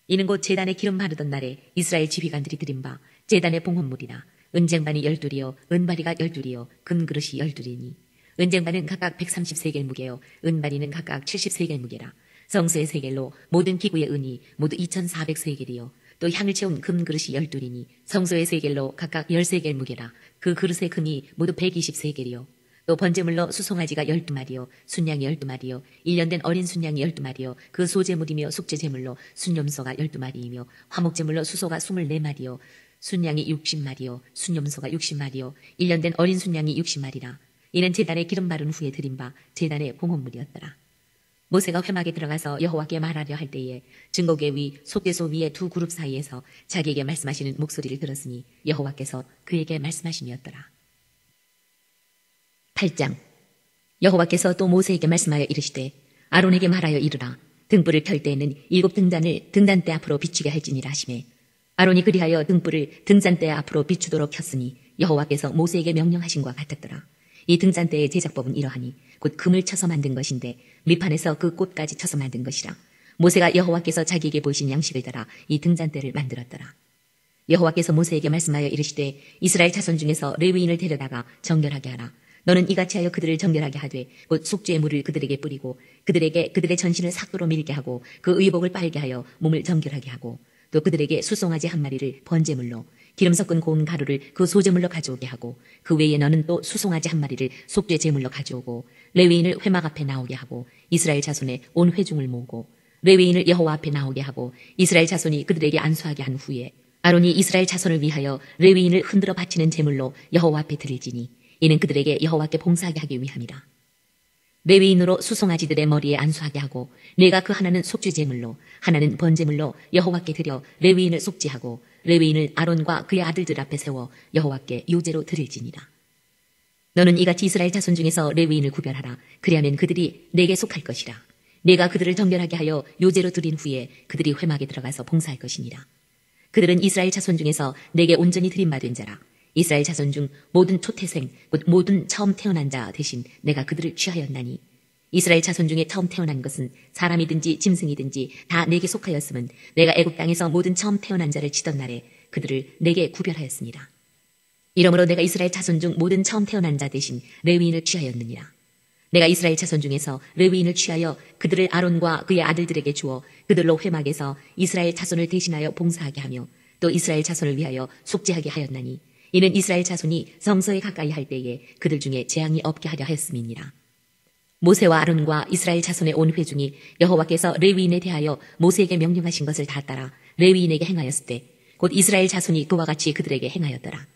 이는 곧 제단에 기름 바르던 날에 이스라엘 지휘관들이 드린 바 제단의 봉헌물이라. 은쟁반이 12이요 은바리가 12이요 금그릇이 12이니 은쟁반은 각각 130세겔 무게요 은바리는 각각 70세겔 무게라. 성소의 세겔로 모든 기구의 은이 모두 2400세겔이요 또 향을 채운 금그릇이 12이니 성소의 세겔로 각각 10세겔 무게라. 그 그릇의 금이 모두 120세겔이요 또 번제물로 수송아지가 12마리요 순양이 12마리요 1년 된 어린 순양이 12마리요 그 소제물이며 속죄제물로 순염소가 12마리이며 화목제물로 수소가 24마리요 순양이 60마리요 순염소가 60마리요 1년 된 어린 순양이 60마리라. 이는 제단에 기름 바른 후에 드린 바 제단의 봉헌물이었더라. 모세가 회막에 들어가서 여호와께 말하려 할 때에 증거궤 위 속죄소 위의 두 그룹 사이에서 자기에게 말씀하시는 목소리를 들었으니 여호와께서 그에게 말씀하심이었더라. 8장. 여호와께서 또 모세에게 말씀하여 이르시되 아론에게 말하여 이르라. 등불을 켤 때에는 7 등잔을 등잔대 앞으로 비추게 할지니라 하시매 아론이 그리하여 등불을 등잔대 앞으로 비추도록 켰으니 여호와께서 모세에게 명령하신 것 같았더라. 이 등잔대의 제작법은 이러하니 곧 금을 쳐서 만든 것인데 밑판에서 그 꽃까지 쳐서 만든 것이라. 모세가 여호와께서 자기에게 보이신 양식을 따라 이 등잔대를 만들었더라. 여호와께서 모세에게 말씀하여 이르시되 이스라엘 자손 중에서 레위인을 데려다가 정결하게 하라. 너는 이같이 하여 그들을 정결하게 하되 곧 속죄의 물을 그들에게 뿌리고 그들에게 그들의 전신을 삭도로 밀게 하고 그 의복을 빨게 하여 몸을 정결하게 하고 또 그들에게 수송아지 한 마리를 번제물로 기름 섞은 고운 가루를 그 소제물로 가져오게 하고 그 외에 너는 또 수송아지 한 마리를 속죄 제물로 가져오고 레위인을 회막 앞에 나오게 하고 이스라엘 자손의 온 회중을 모으고 레위인을 여호와 앞에 나오게 하고 이스라엘 자손이 그들에게 안수하게 한 후에 아론이 이스라엘 자손을 위하여 레위인을 흔들어 바치는 제물로 여호와 앞에 드릴지니 이는 그들에게 여호와께 봉사하게 하기 위함이라. 레위인으로 수송아지들의 머리에 안수하게 하고 내가 그 하나는 속죄 제물로 하나는 번제물로 여호와께 드려 레위인을 속죄하고 레위인을 아론과 그의 아들들 앞에 세워 여호와께 요제로 드릴지니라. 너는 이같이 이스라엘 자손 중에서 레위인을 구별하라. 그리하면 그들이 내게 속할 것이라. 내가 그들을 정결하게 하여 요제로 드린 후에 그들이 회막에 들어가서 봉사할 것이니라. 그들은 이스라엘 자손 중에서 내게 온전히 드림받은 자라. 이스라엘 자손 중 모든 초태생 곧 모든 처음 태어난 자 대신 내가 그들을 취하였나니 이스라엘 자손 중에 처음 태어난 것은 사람이든지 짐승이든지 다 내게 속하였음은 내가 애굽 땅에서 모든 처음 태어난 자를 치던 날에 그들을 내게 구별하였습니다. 이러므로 내가 이스라엘 자손 중 모든 처음 태어난 자 대신 레위인을 취하였느니라. 내가 이스라엘 자손 중에서 레위인을 취하여 그들을 아론과 그의 아들들에게 주어 그들로 회막에서 이스라엘 자손을 대신하여 봉사하게 하며 또 이스라엘 자손을 위하여 속죄하게 하였나니 이는 이스라엘 자손이 성소에 가까이 할 때에 그들 중에 재앙이 없게 하려 하였음이니라. 모세와 아론과 이스라엘 자손의 온 회중이 여호와께서 레위인에 대하여 모세에게 명령하신 것을 다 따라 레위인에게 행하였을 때 곧 이스라엘 자손이 그와 같이 그들에게 행하였더라.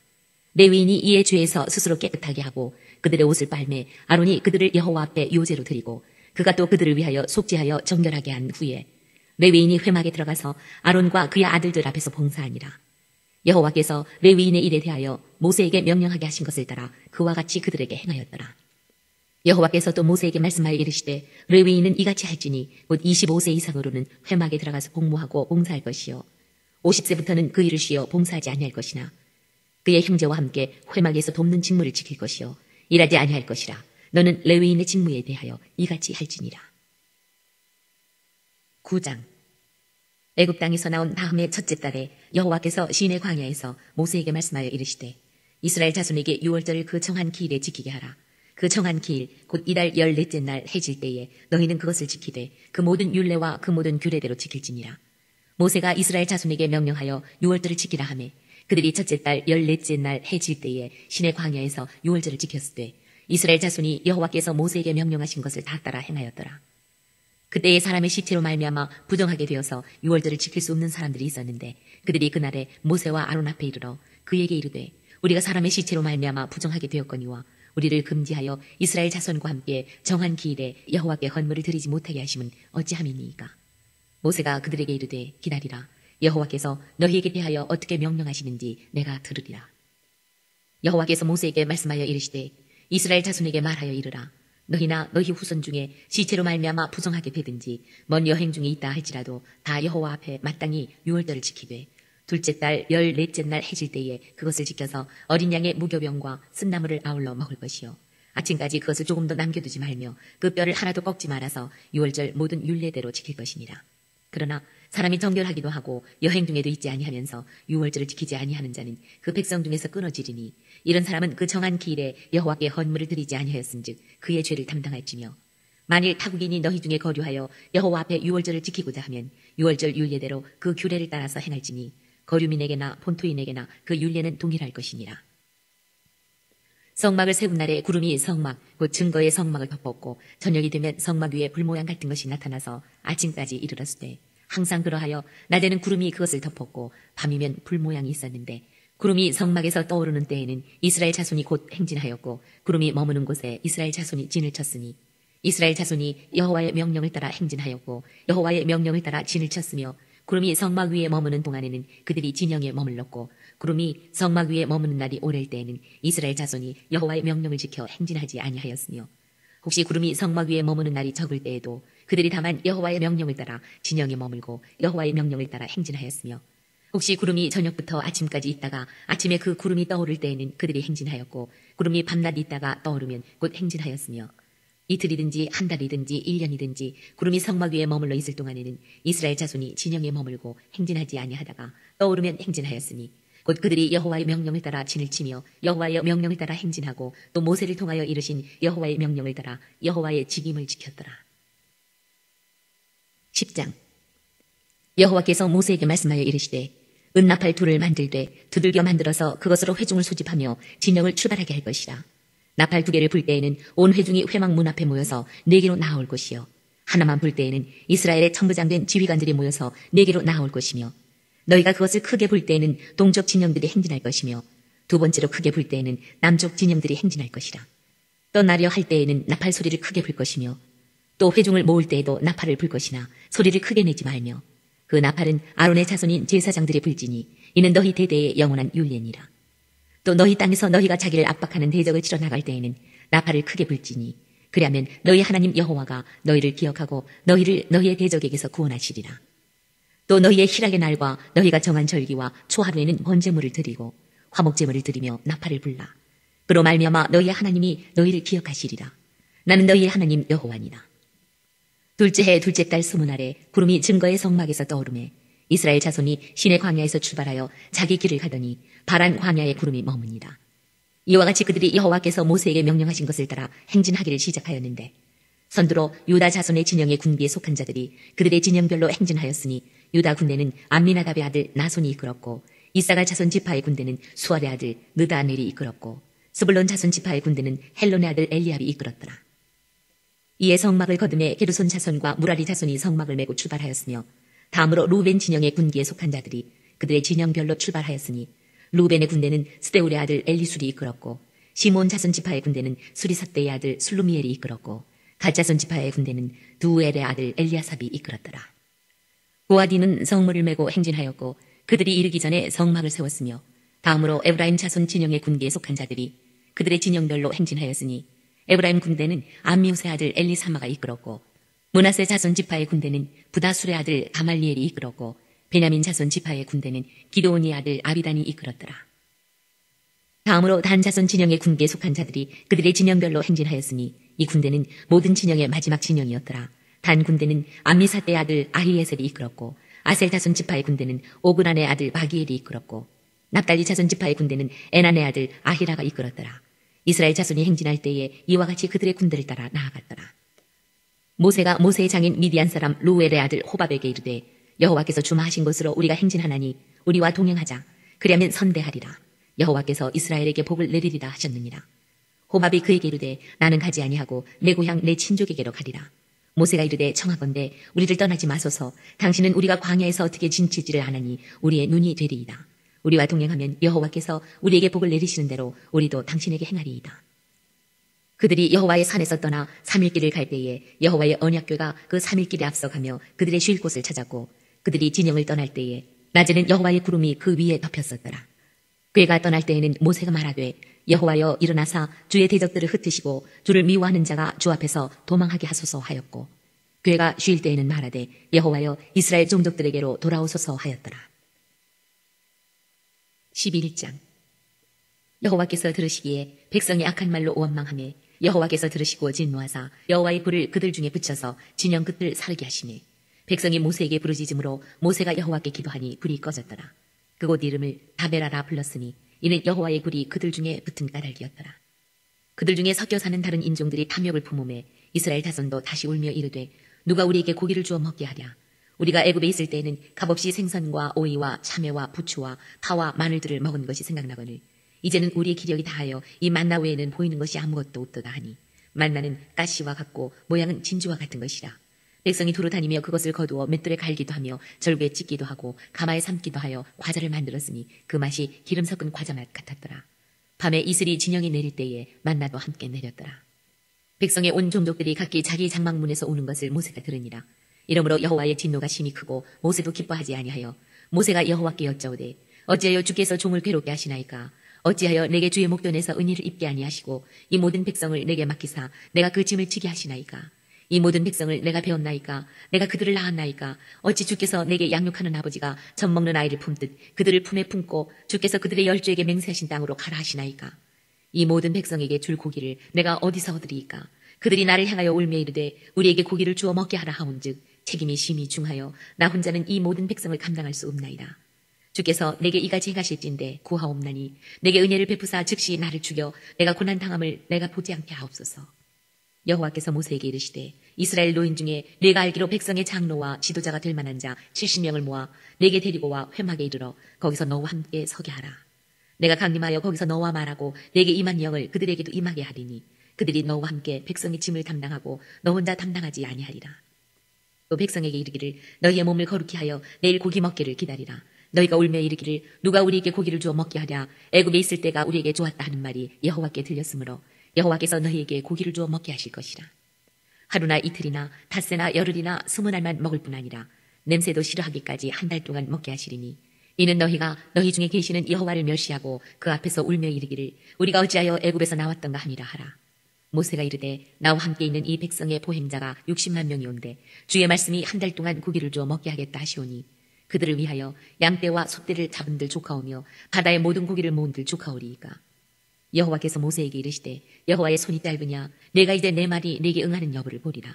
레위인이 이에 죄에서 스스로 깨끗하게 하고 그들의 옷을 빨매 아론이 그들을 여호와 앞에 요제로 드리고 그가 또 그들을 위하여 속죄하여 정결하게 한 후에 레위인이 회막에 들어가서 아론과 그의 아들들 앞에서 봉사하니라. 여호와께서 레위인의 일에 대하여 모세에게 명령하게 하신 것을 따라 그와 같이 그들에게 행하였더라. 여호와께서 또 모세에게 말씀하여 이르시되 레위인은 이같이 할지니 곧 25세 이상으로는 회막에 들어가서 복무하고 봉사할 것이요 50세부터는 그 일을 쉬어 봉사하지 아니할 것이나 그의 형제와 함께 회막에서 돕는 직무를 지킬 것이요 일하지 아니할 것이라. 너는 레위인의 직무에 대하여 이같이 할지니라. 9장. 애굽 땅에서 나온 다음의 첫째 달에 여호와께서 시내 광야에서 모세에게 말씀하여 이르시되 이스라엘 자손에게 유월절을 그 정한 기일에 지키게 하라. 그 정한 기일 곧 이달 14째 날 해질 때에 너희는 그것을 지키되 그 모든 율례와 그 모든 규례대로 지킬지니라. 모세가 이스라엘 자손에게 명령하여 유월절을 지키라 하매 그들이 첫째 달 14째 날 해질 때에 시내 광야에서 유월절을 지켰을 때 이스라엘 자손이 여호와께서 모세에게 명령하신 것을 다 따라 행하였더라. 그때에 사람의 시체로 말미암아 부정하게 되어서 유월절을 지킬 수 없는 사람들이 있었는데 그들이 그날에 모세와 아론 앞에 이르러 그에게 이르되 우리가 사람의 시체로 말미암아 부정하게 되었거니와 우리를 금지하여 이스라엘 자손과 함께 정한 기일에 여호와께 헌물을 드리지 못하게 하심은 어찌함이니이까. 모세가 그들에게 이르되 기다리라. 여호와께서 너희에게 대하여 어떻게 명령하시는지 내가 들으리라. 여호와께서 모세에게 말씀하여 이르시되 이스라엘 자손에게 말하여 이르라. 너희나 너희 후손 중에 시체로 말미암아 부정하게 되든지 먼 여행 중에 있다 할지라도 다 여호와 앞에 마땅히 유월절을 지키되 둘째 달 14째 날 해질 때에 그것을 지켜서 어린 양의 무교병과 쓴나물을 아울러 먹을 것이요 아침까지 그것을 조금도 남겨두지 말며 그 뼈를 하나도 꺾지 말아서 유월절 모든 율례대로 지킬 것이니라. 그러나 사람이 정결하기도 하고 여행 중에도 있지 아니하면서 유월절을 지키지 아니하는 자는 그 백성 중에서 끊어지리니 이런 사람은 그 정한 기일에 여호와께 헌물을 드리지 아니하였은즉 그의 죄를 담당할지며 만일 타국인이 너희 중에 거류하여 여호와 앞에 유월절을 지키고자 하면 유월절 율례대로 그 규례를 따라서 행할지니 거류민에게나 본토인에게나 그 율례는 동일할 것이니라. 성막을 세운 날에 구름이 성막 곧 증거의 성막을 덮었고 저녁이 되면 성막 위에 불모양 같은 것이 나타나서 아침까지 이르렀으되 항상 그러하여 낮에는 구름이 그것을 덮었고 밤이면 불모양이 있었는데 구름이 성막에서 떠오르는 때에는 이스라엘 자손이 곧 행진하였고 구름이 머무는 곳에 이스라엘 자손이 진을 쳤으니 이스라엘 자손이 여호와의 명령을 따라 행진하였고 여호와의 명령을 따라 진을 쳤으며 구름이 성막 위에 머무는 동안에는 그들이 진영에 머물렀고 구름이 성막 위에 머무는 날이 오랠 때에는 이스라엘 자손이 여호와의 명령을 지켜 행진하지 아니하였으며 혹시 구름이 성막 위에 머무는 날이 적을 때에도 그들이 다만 여호와의 명령을 따라 진영에 머물고 여호와의 명령을 따라 행진하였으며 혹시 구름이 저녁부터 아침까지 있다가 아침에 그 구름이 떠오를 때에는 그들이 행진하였고 구름이 밤낮 있다가 떠오르면 곧 행진하였으며 이틀이든지 한 달이든지 1년이든지 구름이 성막 위에 머물러 있을 동안에는 이스라엘 자손이 진영에 머물고 행진하지 아니하다가 떠오르면 행진하였으니 곧 그들이 여호와의 명령을 따라 진을 치며 여호와의 명령을 따라 행진하고 또 모세를 통하여 이르신 여호와의 명령을 따라 여호와의 직임을 지켰더라. 10장. 여호와께서 모세에게 말씀하여 이르시되 은나팔 둘을 만들되 두들겨 만들어서 그것으로 회중을 소집하며 진영을 출발하게 할 것이라. 나팔 2개를 불 때에는 온 회중이 회막 문 앞에 모여서 4개로 나아올 것이요 하나만 불 때에는 이스라엘의 천부장된 지휘관들이 모여서 4개로 나아올 것이며 너희가 그것을 크게 불 때에는 동쪽 진영들이 행진할 것이며 두 번째로 크게 불 때에는 남쪽 진영들이 행진할 것이라. 떠나려 할 때에는 나팔 소리를 크게 불 것이며 또 회중을 모을 때에도 나팔을 불 것이나 소리를 크게 내지 말며 그 나팔은 아론의 자손인 제사장들이 불지니 이는 너희 대대의 영원한 율례니라. 또 너희 땅에서 너희가 자기를 압박하는 대적을 치러 나갈 때에는 나팔을 크게 불지니 그리하면 너희 하나님 여호와가 너희를 기억하고 너희를 너희의 대적에게서 구원하시리라. 또 너희의 희락의 날과 너희가 정한 절기와 초하루에는 번제물을 드리고 화목제물을 드리며 나팔을 불라. 그로 말미암아 너희의 하나님이 너희를 기억하시리라. 나는 너희의 하나님 여호와니라. 둘째 해 둘째 달 20날에 구름이 증거의 성막에서 떠오르매 이스라엘 자손이 시내 광야에서 출발하여 자기 길을 가더니 바란 광야에 구름이 머무니라. 이와 같이 그들이 여호와께서 모세에게 명령하신 것을 따라 행진하기를 시작하였는데 선두로 유다 자손의 진영의 군기에 속한 자들이 그들의 진영별로 행진하였으니 유다 군대는 암미나답의 아들 나손이 이끌었고 이사갈 자손 지파의 군대는 수알의 아들 느다넬이 이끌었고 스불론 자손 지파의 군대는 헬론의 아들 엘리압이 이끌었더라. 이에 성막을 거듭해 게르손 자손과 무라리 자손이 성막을 메고 출발하였으며 다음으로 루벤 진영의 군기에 속한 자들이 그들의 진영별로 출발하였으니 루벤의 군대는 스데울의 아들 엘리술이 이끌었고 시몬 자손 지파의 군대는 수리삿대의 아들 술루미엘이 이끌었고 갓 자손 지파의 군대는 두엘의 아들 엘리아삽이 이끌었더라. 고아디는 성물을 메고 행진하였고 그들이 이르기 전에 성막을 세웠으며 다음으로 에브라임 자손 진영의 군대에 속한 자들이 그들의 진영별로 행진하였으니 에브라임 군대는 암미우스의 아들 엘리사마가 이끌었고 므낫세 자손 지파의 군대는 부다술의 아들 가말리엘이 이끌었고 베냐민 자손 지파의 군대는 기드온의 아들 아비단이 이끌었더라. 다음으로 단 자손 진영의 군대에 속한 자들이 그들의 진영별로 행진하였으니 이 군대는 모든 진영의 마지막 진영이었더라. 단 군대는 암미사대의 아들 아히에셀이 이끌었고 아셀 자손 지파의 군대는 오그란의 아들 바기엘이 이끌었고 납달리 자손 지파의 군대는 에난의 아들 아히라가 이끌었더라. 이스라엘 자손이 행진할 때에 이와 같이 그들의 군대를 따라 나아갔더라. 모세가 모세의 장인 미디안 사람 루엘의 아들 호밥에게 이르되 여호와께서 주마하신 곳으로 우리가 행진하나니 우리와 동행하자. 그리하면 선대하리라. 여호와께서 이스라엘에게 복을 내리리라 하셨느니라. 호밥이 그에게 이르되 나는 가지 아니하고 내 고향 내 친족에게로 가리라. 모세가 이르되 청하건대 우리를 떠나지 마소서. 당신은 우리가 광야에서 어떻게 진칠지를 아나니 우리의 눈이 되리이다. 우리와 동행하면 여호와께서 우리에게 복을 내리시는 대로 우리도 당신에게 행하리이다. 그들이 여호와의 산에서 떠나 3일길을 갈 때에 여호와의 언약궤가 그 3일길에 앞서가며 그들의 쉴 곳을 찾았고 그들이 진영을 떠날 때에 낮에는 여호와의 구름이 그 위에 덮였었더라. 궤가 떠날 때에는 모세가 말하되 여호와여 일어나사 주의 대적들을 흩으시고 주를 미워하는 자가 주 앞에서 도망하게 하소서 하였고 궤가 쉴 때에는 말하되 여호와여 이스라엘 종족들에게로 돌아오소서 하였더라. 11장. 여호와께서 들으시기에 백성이 악한 말로 원망하며 여호와께서 들으시고 진노하사 여호와의 불을 그들 중에 붙여서 진영 끝을 사르게 하시니 백성이 모세에게 부르짖음으로 모세가 여호와께 기도하니 불이 꺼졌더라. 그곳 이름을 다베라라 불렀으니 이는 여호와의 불이 그들 중에 붙은 까닭이었더라. 그들 중에 섞여 사는 다른 인종들이 탐욕을 품음에 이스라엘 자손도 다시 울며 이르되 누가 우리에게 고기를 주어 먹게 하랴. 우리가 애굽에 있을 때에는 값없이 생선과 오이와 참외와 부추와 파와 마늘들을 먹은 것이 생각나거늘 이제는 우리의 기력이 다하여 이 만나 외에는 보이는 것이 아무것도 없도다 하니 만나는 가시와 같고 모양은 진주와 같은 것이라. 백성이 두루 다니며 그것을 거두어 맷돌에 갈기도 하며 절구에 찢기도 하고 가마에 삶기도 하여 과자를 만들었으니 그 맛이 기름 섞은 과자 맛 같았더라. 밤에 이슬이 진영이 내릴 때에 만나도 함께 내렸더라. 백성의 온 종족들이 각기 자기 장막문에서 오는 것을 모세가 들으니라. 이러므로 여호와의 진노가 심히 크고 모세도 기뻐하지 아니하여 모세가 여호와께 여짜오되 어찌하여 주께서 종을 괴롭게 하시나이까. 어찌하여 내게 주의 목전에서 은혜를 입게 아니하시고 이 모든 백성을 내게 맡기사 내가 그 짐을 지게 하시나이까. 이 모든 백성을 내가 배웠나이까. 내가 그들을 낳았나이까. 어찌 주께서 내게 양육하는 아버지가 젖 먹는 아이를 품듯 그들을 품에 품고 주께서 그들의 열조에게 맹세하신 땅으로 가라 하시나이까. 이 모든 백성에게 줄 고기를 내가 어디서 얻으리이까. 그들이 나를 향하여 울며 이르되 우리에게 고기를 주어 먹게 하라 하온즉 책임이 심히 중하여 나 혼자는 이 모든 백성을 감당할 수 없나이다. 주께서 내게 이같이 행하실진대 구하옵나니 내게 은혜를 베푸사 즉시 나를 죽여 내가 고난당함을 내가 보지 않게 하옵소서. 여호와께서 모세에게 이르시되 이스라엘 노인 중에 내가 알기로 백성의 장로와 지도자가 될 만한 자 70명을 모아 내게 데리고 와 회막에 이르러 거기서 너와 함께 서게 하라. 내가 강림하여 거기서 너와 말하고 내게 임한 영을 그들에게도 임하게 하리니 그들이 너와 함께 백성의 짐을 담당하고 너 혼자 담당하지 아니하리라. 또 백성에게 이르기를 너희의 몸을 거룩히 하여 내일 고기 먹기를 기다리라. 너희가 울며 이르기를 누가 우리에게 고기를 주어 먹게 하랴. 애굽에 있을 때가 우리에게 좋았다 하는 말이 여호와께 들렸으므로 여호와께서 너희에게 고기를 주어 먹게 하실 것이라. 하루나 이틀이나 닷새나 열흘이나 20날만 먹을 뿐 아니라 냄새도 싫어하기까지 한 달 동안 먹게 하시리니 이는 너희가 너희 중에 계시는 여호와를 멸시하고 그 앞에서 울며 이르기를 우리가 어찌하여 애굽에서 나왔던가 함이라 하라. 모세가 이르되 나와 함께 있는 이 백성의 보행자가 60만 명이 온데 주의 말씀이 한 달 동안 고기를 주어 먹게 하겠다 하시오니 그들을 위하여 양떼와 소떼를 잡은들 조카오며 바다의 모든 고기를 모은들 조카오리이까. 여호와께서 모세에게 이르시되 여호와의 손이 짧으냐 내가 이제 내 말이 네게 응하는 여부를 보리라.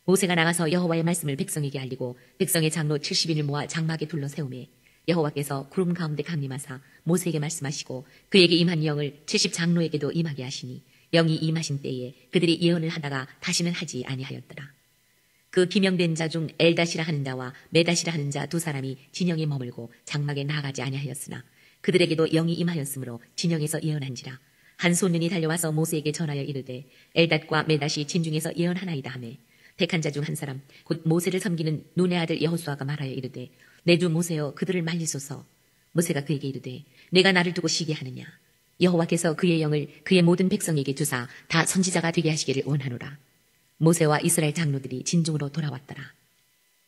모세가 나가서 여호와의 말씀을 백성에게 알리고 백성의 장로 70인을 모아 장막에 둘러 세우매 여호와께서 구름 가운데 강림하사 모세에게 말씀하시고 그에게 임한 영을 70 장로에게도 임하게 하시니 영이 임하신 때에 그들이 예언을 하다가 다시는 하지 아니하였더라. 그 기명된 자 중 엘다시라 하는 자와 메다시라 하는 자 두 사람이 진영에 머물고 장막에 나아가지 아니하였으나 그들에게도 영이 임하였으므로 진영에서 예언한지라. 한 소년이 달려와서 모세에게 전하여 이르되 엘닷과 메닷이 진중에서 예언하나이다 하매 택한 자 중 한 사람 곧 모세를 섬기는 눈의 아들 여호수아가 말하여 이르되 내 주 모세여 그들을 말리소서. 모세가 그에게 이르되 내가 나를 두고 쉬게 하느냐. 여호와께서 그의 영을 그의 모든 백성에게 주사 다 선지자가 되게 하시기를 원하노라. 모세와 이스라엘 장로들이 진중으로 돌아왔더라.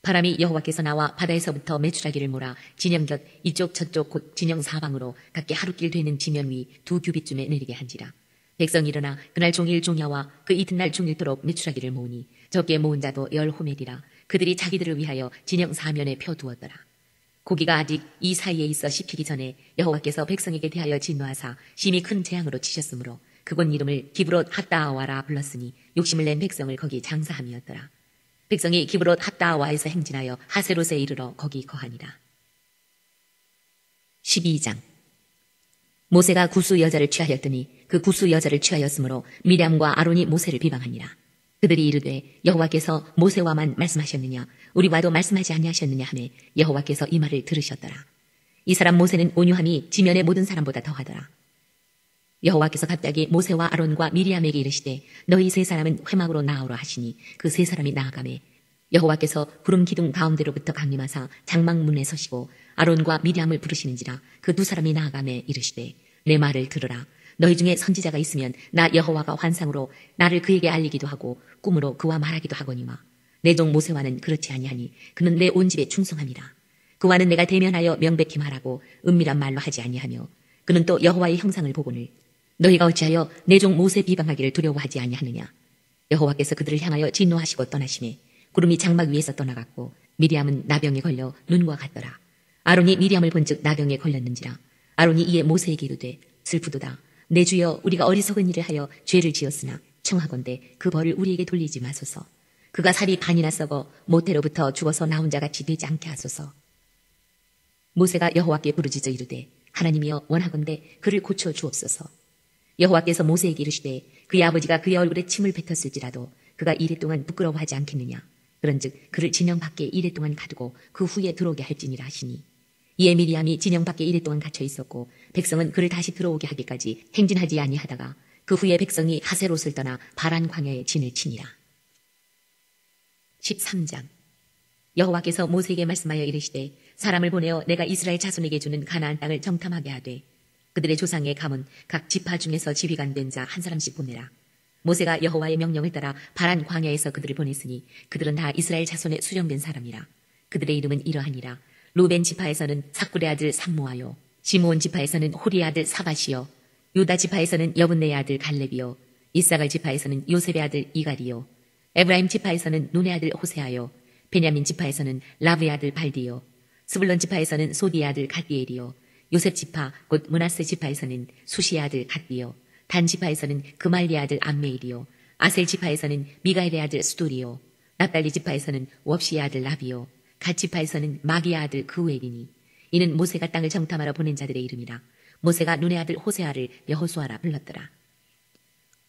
바람이 여호와께서 나와 바다에서부터 메추라기를 몰아 진영 곁 이쪽 저쪽 곧 진영 사방으로 각기 하루길 되는 지면 위 2규빗쯤에 내리게 한지라. 백성이 일어나 그날 종일 종야와 그 이튿날 종일토록 메추라기를 모으니 적게 모은 자도 10호멜이라. 그들이 자기들을 위하여 진영 사면에 펴두었더라. 고기가 아직 이 사이에 있어 씹히기 전에 여호와께서 백성에게 대하여 진노하사 심히 큰 재앙으로 치셨으므로 그곳 이름을 기브롯 핫다아와라 불렀으니 욕심을 낸 백성을 거기 장사함이었더라. 백성이 기브롯 핫다아와에서 행진하여 하세롯에 이르러 거기 거하니라. 12장. 모세가 구스 여자를 취하였더니 그 구스 여자를 취하였으므로 미랴과 아론이 모세를 비방하니라. 그들이 이르되 여호와께서 모세와만 말씀하셨느냐 우리와도 말씀하지 아니하셨느냐 하매 여호와께서 이 말을 들으셨더라. 이 사람 모세는 온유함이 지면의 모든 사람보다 더하더라. 여호와께서 갑자기 모세와 아론과 미리암에게 이르시되 너희 세 사람은 회막으로 나아오라 하시니 그 세 사람이 나아가매 여호와께서 구름 기둥 가운데로부터 강림하사 장막문에 서시고 아론과 미리암을 부르시는지라 그 두 사람이 나아가매 이르시되 내 말을 들으라. 너희 중에 선지자가 있으면 나 여호와가 환상으로 나를 그에게 알리기도 하고 꿈으로 그와 말하기도 하거니와 내 종 모세와는 그렇지 아니하니 그는 내 온 집에 충성함이라. 그와는 내가 대면하여 명백히 말하고 은밀한 말로 하지 아니하며 그는 또 여호와의 형상을 보거늘 너희가 어찌하여 내 종 모세 비방하기를 두려워하지 아니하느냐. 여호와께서 그들을 향하여 진노하시고 떠나시매 구름이 장막 위에서 떠나갔고 미리암은 나병에 걸려 눈과 같더라. 아론이 미리암을 본즉 나병에 걸렸는지라. 아론이 이에 모세에게 이르되 슬프도다. 내 주여 우리가 어리석은 일을 하여 죄를 지었으나 청하건대 그 벌을 우리에게 돌리지 마소서. 그가 살이 반이나 썩어 모태로부터 죽어서 나온 자같이 되지 않게 하소서. 모세가 여호와께 부르짖어 이르되 하나님이여 원하건대 그를 고쳐 주옵소서. 여호와께서 모세에게 이르시되 그의 아버지가 그의 얼굴에 침을 뱉었을지라도 그가 이래 동안 부끄러워하지 않겠느냐. 그런즉 그를 진영 밖에 이래 동안 가두고 그 후에 들어오게 할지니라 하시니 이에 미리암이 진영 밖에 이래 동안 갇혀 있었고 백성은 그를 다시 들어오게 하기까지 행진하지 아니하다가 그 후에 백성이 하세롯을 떠나 바란 광야에 진을 치니라. 13장. 여호와께서 모세에게 말씀하여 이르시되 사람을 보내어 내가 이스라엘 자손에게 주는 가나안 땅을 정탐하게 하되 그들의 조상의 가문 각 지파 중에서 지휘관 된 자 한 사람씩 보내라. 모세가 여호와의 명령을 따라 바란 광야에서 그들을 보냈으니 그들은 다 이스라엘 자손의 수령된 사람이라. 그들의 이름은 이러하니라. 루벤 지파에서는 삭굴의 아들 삼모아요. 시므온 지파에서는 호리의 아들 사밧이요. 유다 지파에서는 여분네의 아들 갈렙이요. 이사갈 지파에서는 요셉의 아들 이갈이요. 에브라임 지파에서는 눈의 아들 호세아요. 베냐민 지파에서는 라브의 아들 발디요. 스불론 지파에서는 소디의 아들 갓디엘이요. 요셉 지파 곧 므낫세 지파에서는 수시의 아들 갓디요. 단 지파에서는 그말리의 아들 암메일이요. 아셀 지파에서는 미가엘의 아들 수돌이요. 납달리 지파에서는 웁시의 아들 라비요. 갓 지파에서는 마기의 아들 그우엘이니 이는 모세가 땅을 정탐하러 보낸 자들의 이름이라. 모세가 눈의 아들 호세아를 여호수아라 불렀더라.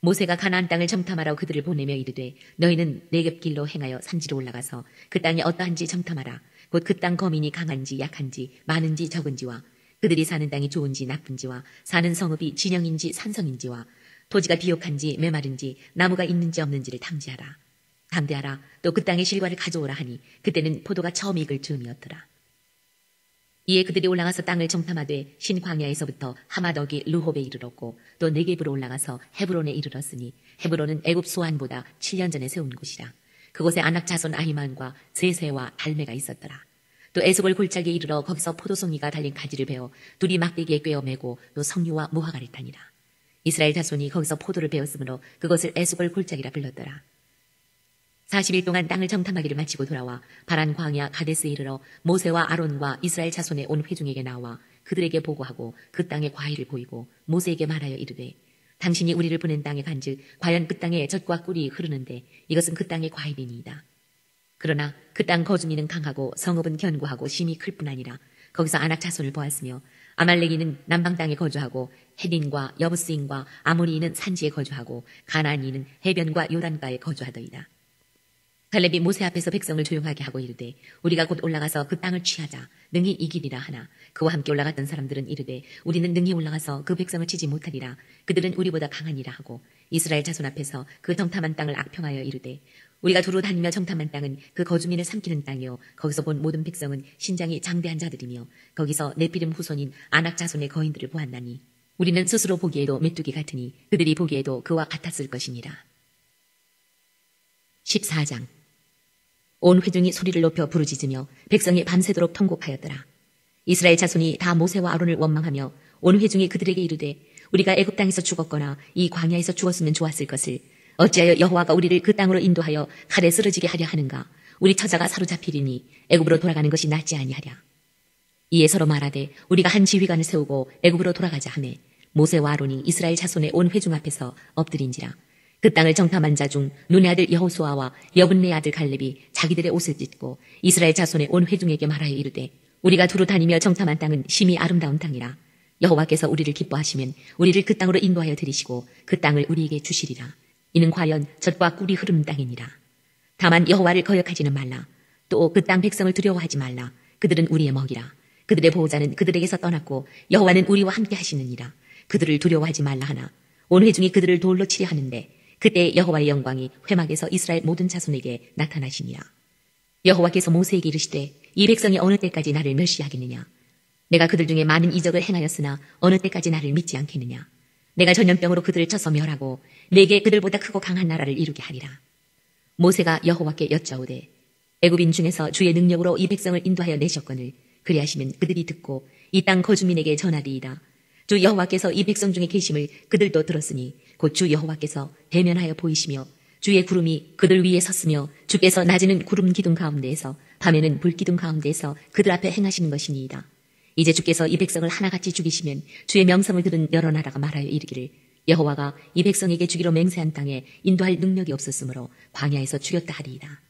모세가 가나안 땅을 정탐하러 그들을 보내며 이르되 너희는 네겝길로 행하여 산지로 올라가서 그 땅이 어떠한지 정탐하라. 곧 그 땅 거민이 강한지 약한지 많은지 적은지와 그들이 사는 땅이 좋은지 나쁜지와 사는 성읍이 진영인지 산성인지와 토지가 비옥한지 메마른지 나무가 있는지 없는지를 탐지하라. 담대하라. 또 그 땅의 실과를 가져오라 하니 그때는 포도가 처음 익을 즈음이었더라. 이에 그들이 올라가서 땅을 정탐하되 신광야에서부터 하마더기 르홉에 이르렀고 또 네겝으로 올라가서 헤브론에 이르렀으니 헤브론은 애굽 소안보다 7년 전에 세운 곳이라. 그곳에 아낙 자손 아히만과 세세와 달메가 있었더라. 또 에스골 골짜기에 이르러 거기서 포도송이가 달린 가지를 베어 둘이 막대기에 꿰어 매고 또 석류와 무화과를 타니라. 이스라엘 자손이 거기서 포도를 베었으므로 그것을 에스골 골짜기라 불렀더라. 40일 동안 땅을 정탐하기를 마치고 돌아와 바란 광야 가데스에 이르러 모세와 아론과 이스라엘 자손의 온 회중에게 나와 그들에게 보고하고 그 땅의 과일을 보이고 모세에게 말하여 이르되 당신이 우리를 보낸 땅에 간즉 과연 그 땅에 젖과 꿀이 흐르는데 이것은 그 땅의 과일이니이다. 그러나 그 땅 거주민은 강하고 성읍은 견고하고 심히 클 뿐 아니라 거기서 아낙 자손을 보았으며 아말렉이는 남방 땅에 거주하고 헤딘과 여부스인과 아모리인은 산지에 거주하고 가나안인은 해변과 요단가에 거주하더이다. 갈렙이 모세 앞에서 백성을 조용하게 하고 이르되 우리가 곧 올라가서 그 땅을 취하자 능히 이기리라 하나 그와 함께 올라갔던 사람들은 이르되 우리는 능히 올라가서 그 백성을 치지 못하리라. 그들은 우리보다 강하니라 하고 이스라엘 자손 앞에서 그 정탐한 땅을 악평하여 이르되 우리가 두루 다니며 정탐한 땅은 그 거주민을 삼키는 땅이요 거기서 본 모든 백성은 신장이 장대한 자들이며 거기서 네피림 후손인 아낙 자손의 거인들을 보았나니 우리는 스스로 보기에도 메뚜기 같으니 그들이 보기에도 그와 같았을 것이니라. 14장. 온 회중이 소리를 높여 부르짖으며 백성이 밤새도록 통곡하였더라. 이스라엘 자손이 다 모세와 아론을 원망하며 온 회중이 그들에게 이르되 우리가 애굽 땅에서 죽었거나 이 광야에서 죽었으면 좋았을 것을 어찌하여 여호와가 우리를 그 땅으로 인도하여 칼에 쓰러지게 하려 하는가. 우리 처자가 사로잡히리니 애굽으로 돌아가는 것이 낫지 아니하랴. 이에 서로 말하되 우리가 한 지휘관을 세우고 애굽으로 돌아가자 하매 모세와 아론이 이스라엘 자손의 온 회중 앞에서 엎드린지라. 그 땅을 정탐한 자 중 눈의 아들 여호수아와 여분네 아들 갈렙이 자기들의 옷을 찢고 이스라엘 자손의 온 회중에게 말하여 이르되 우리가 두루 다니며 정탐한 땅은 심히 아름다운 땅이라. 여호와께서 우리를 기뻐하시면 우리를 그 땅으로 인도하여 들이시고 그 땅을 우리에게 주시리라. 이는 과연 젖과 꿀이 흐르는 땅이니라. 다만 여호와를 거역하지는 말라. 또 그 땅 백성을 두려워하지 말라. 그들은 우리의 먹이라. 그들의 보호자는 그들에게서 떠났고 여호와는 우리와 함께 하시느니라. 그들을 두려워하지 말라 하나 온 회중이 그들을 돌로 치려 하는데 그때 여호와의 영광이 회막에서 이스라엘 모든 자손에게 나타나시니라. 여호와께서 모세에게 이르시되 이 백성이 어느 때까지 나를 멸시하겠느냐. 내가 그들 중에 많은 이적을 행하였으나 어느 때까지 나를 믿지 않겠느냐. 내가 전염병으로 그들을 쳐서 멸하고 내게 그들보다 크고 강한 나라를 이루게 하리라. 모세가 여호와께 여짜오되 애굽인 중에서 주의 능력으로 이 백성을 인도하여 내셨거늘 그리하시면 그들이 듣고 이 땅 거주민에게 전하리이다. 주 여호와께서 이 백성 중에 계심을 그들도 들었으니 곧 주 여호와께서 대면하여 보이시며 주의 구름이 그들 위에 섰으며 주께서 낮에는 구름 기둥 가운데에서 밤에는 불 기둥 가운데에서 그들 앞에 행하시는 것이니이다. 이제 주께서 이 백성을 하나같이 죽이시면 주의 명성을 들은 여러 나라가 말하여 이르기를 여호와가 이 백성에게 주기로 맹세한 땅에 인도할 능력이 없었으므로 광야에서 죽였다 하리이다.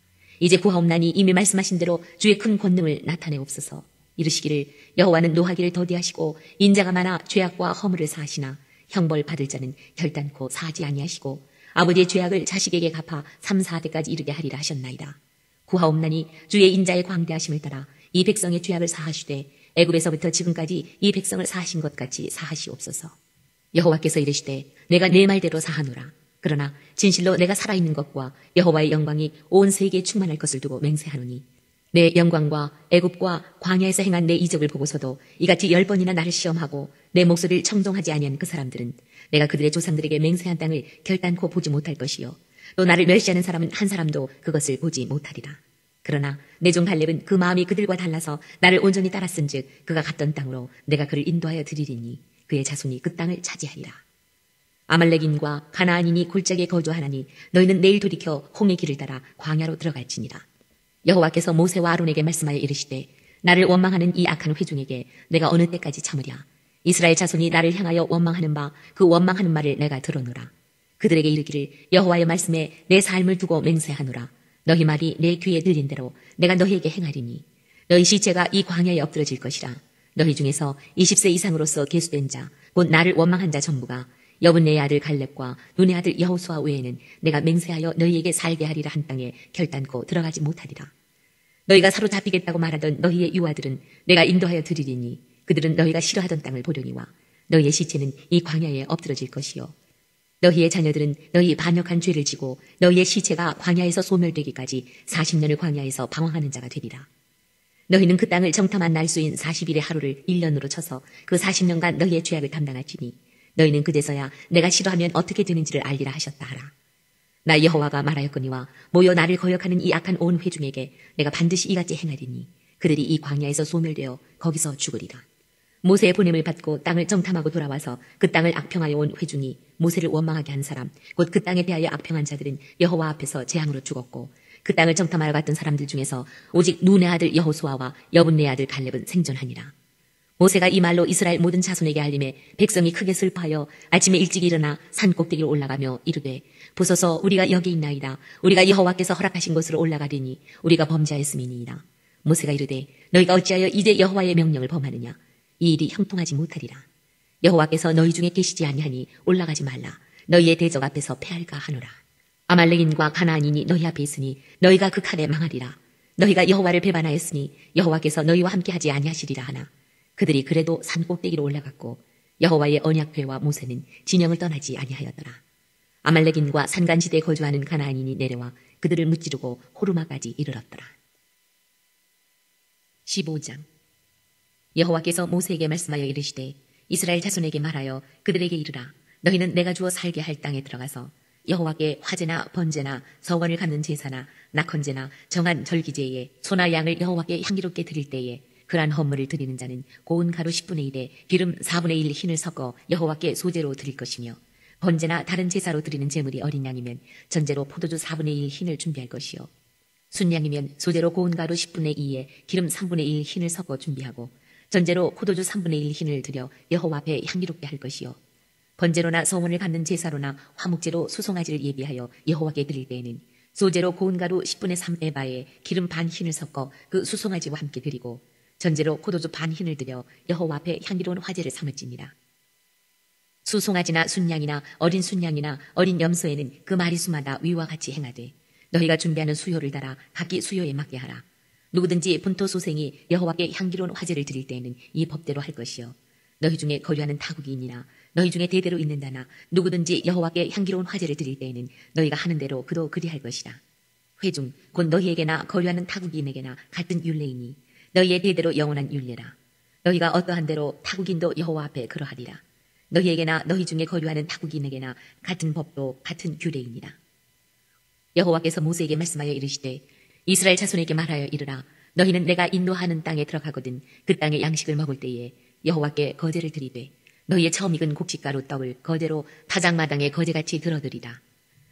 이제 구하옵나니 이미 말씀하신 대로 주의 큰 권능을 나타내옵소서. 이르시기를 여호와는 노하기를 더디하시고 인자가 많아 죄악과 허물을 사하시나 형벌 받을 자는 결단코 사하지 아니하시고 아버지의 죄악을 자식에게 갚아 3, 4대까지 이르게 하리라 하셨나이다. 구하옵나니 주의 인자의 광대하심을 따라 이 백성의 죄악을 사하시되 애굽에서부터 지금까지 이 백성을 사하신 것 같이 사하시옵소서. 여호와께서 이르시되 내가 내 말대로 사하노라. 그러나 진실로 내가 살아있는 것과 여호와의 영광이 온 세계에 충만할 것을 두고 맹세하노니 내 영광과 애굽과 광야에서 행한 내 이적을 보고서도 이같이 10번이나 나를 시험하고 내 목소리를 청종하지 아니한 그 사람들은 내가 그들의 조상들에게 맹세한 땅을 결단코 보지 못할 것이요 또 나를 멸시하는 사람은 한 사람도 그것을 보지 못하리라. 그러나 내 종 갈렙은 그 마음이 그들과 달라서 나를 온전히 따랐은즉 그가 갔던 땅으로 내가 그를 인도하여 드리리니 그의 자손이 그 땅을 차지하리라. 아말렉인과 가나안인이 골짜기에 거주하나니 너희는 내일 돌이켜 홍해 길을 따라 광야로 들어갈지니라. 여호와께서 모세와 아론에게 말씀하여 이르시되 나를 원망하는 이 악한 회중에게 내가 어느 때까지 참으랴. 이스라엘 자손이 나를 향하여 원망하는 바 그 원망하는 말을 내가 들어노라. 그들에게 이르기를 여호와의 말씀에 내 삶을 두고 맹세하노라. 너희 말이 내 귀에 들린 대로 내가 너희에게 행하리니 너희 시체가 이 광야에 엎드러질 것이라. 너희 중에서 20세 이상으로서 계수된 자 곧 나를 원망한 자 전부가 여분네의 아들 갈렙과 눈의 아들 여호수아 외에는 내가 맹세하여 너희에게 살게 하리라 한 땅에 결단코 들어가지 못하리라. 너희가 사로잡히겠다고 말하던 너희의 유아들은 내가 인도하여 드리리니 그들은 너희가 싫어하던 땅을 보려니와 너희의 시체는 이 광야에 엎드러질 것이요 너희의 자녀들은 너희 반역한 죄를 지고 너희의 시체가 광야에서 소멸되기까지 40년을 광야에서 방황하는 자가 되리라. 너희는 그 땅을 정탐한 날수인 40일의 하루를 1년으로 쳐서 그 40년간 너희의 죄악을 담당할지니 너희는 그제서야 내가 싫어하면 어떻게 되는지를 알리라 하셨다 하라. 나 여호와가 말하였거니와 모여 나를 거역하는 이 악한 온 회중에게 내가 반드시 이같이 행하리니 그들이 이 광야에서 소멸되어 거기서 죽으리라. 모세의 보냄을 받고 땅을 정탐하고 돌아와서 그 땅을 악평하여 온 회중이 모세를 원망하게 한 사람 곧 그 땅에 대하여 악평한 자들은 여호와 앞에서 재앙으로 죽었고 그 땅을 정탐하러 갔던 사람들 중에서 오직 눈의 아들 여호수아와 여분네 아들 갈렙은 생존하니라. 모세가 이 말로 이스라엘 모든 자손에게 알림해 백성이 크게 슬퍼하여 아침에 일찍 일어나 산 꼭대기로 올라가며 이르되 보소서 우리가 여기 있나이다. 우리가 여호와께서 허락하신 곳으로 올라가리니 우리가 범죄하였음이니이다. 모세가 이르되 너희가 어찌하여 이제 여호와의 명령을 범하느냐. 이 일이 형통하지 못하리라. 여호와께서 너희 중에 계시지 아니하니 올라가지 말라. 너희의 대적 앞에서 패할까 하노라. 아말렉인과 가나안인이 너희 앞에 있으니 너희가 그 칼에 망하리라. 너희가 여호와를 배반하였으니 여호와께서 너희와 함께하지 아니하시리라 하나 그들이 그래도 산 꼭대기로 올라갔고 여호와의 언약궤와 모세는 진영을 떠나지 아니하였더라. 아말렉인과 산간지대에 거주하는 가나안인이 내려와 그들을 무찌르고 호르마까지 이르렀더라. 15장. 여호와께서 모세에게 말씀하여 이르시되 이스라엘 자손에게 말하여 그들에게 이르라. 너희는 내가 주어 살게 할 땅에 들어가서 여호와께 화제나 번제나 서원을 갚는 제사나 낙헌제나 정한 절기제에 소나 양을 여호와께 향기롭게 드릴 때에 그러한 헌물을 드리는 자는 고운 가루 10분의 1에 기름 4분의 1 흰을 섞어 여호와께 소제로 드릴 것이며 번제나 다른 제사로 드리는 제물이 어린 양이면 전제로 포도주 4분의 1 흰을 준비할 것이요 순양이면 소제로 고운 가루 10분의 2에 기름 3분의 1 흰을 섞어 준비하고 전제로 포도주 3분의 1 흰을 드려 여호와 앞에 향기롭게 할 것이요 번제로나 서원을 갚는 제사로나 화목제로 수송아지를 예비하여 여호와께 드릴 때에는 소제로 고운 가루 10분의 3 에바에 기름 반 흰을 섞어 그 수송아지와 함께 드리고 전제로 포도주 반 흰을 드려 여호와 앞에 향기로운 화제를 삼을지니라. 수송아지나 순양이나 어린 순양이나 어린 염소에는 그 마리수마다 위와 같이 행하되 너희가 준비하는 수요를 따라 각기 수요에 맞게 하라. 누구든지 분토 소생이 여호와께 향기로운 화제를 드릴 때에는 이 법대로 할 것이요 너희 중에 거류하는 타국이 있니라. 너희 중에 대대로 있는다나 누구든지 여호와께 향기로운 화제를 드릴 때에는 너희가 하는 대로 그도 그리할 것이라. 회중 곧 너희에게나 거류하는 타국인에게나 같은 율례이니 너희의 대대로 영원한 율례라. 너희가 어떠한 대로 타국인도 여호와 앞에 그러하리라. 너희에게나 너희 중에 거류하는 타국인에게나 같은 법도 같은 규례이니라. 여호와께서 모세에게 말씀하여 이르시되 이스라엘 자손에게 말하여 이르라. 너희는 내가 인도하는 땅에 들어가거든 그 땅의 양식을 먹을 때에 여호와께 거제를 드리되 너희의 처음 익은 곡식가루 떡을 거제로 타작마당에 거제같이 들어드리라.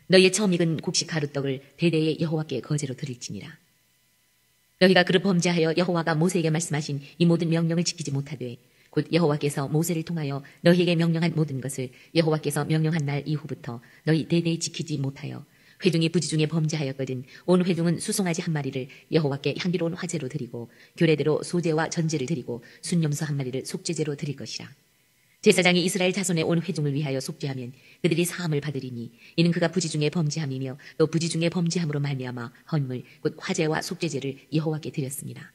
너희의 처음 익은 곡식가루 떡을 대대에 여호와께 거제로 드릴지니라. 너희가 그를 범죄하여 여호와가 모세에게 말씀하신 이 모든 명령을 지키지 못하되 곧 여호와께서 모세를 통하여 너희에게 명령한 모든 것을 여호와께서 명령한 날 이후부터 너희 대대에 지키지 못하여 회중이 부지 중에 범죄하였거든 온 회중은 수송아지 한 마리를 여호와께 향기로운 화제로 드리고 규례대로 소제와 전제를 드리고 순염소 한 마리를 속죄제로 드릴 것이라. 제사장이 이스라엘 자손의 온 회중을 위하여 속죄하면 그들이 사함을 받으리니 이는 그가 부지 중에 범죄함이며 또 부지 중에 범죄함으로 말미암아 헌물 곧 화제와 속죄제를 여호와께 드렸습니다.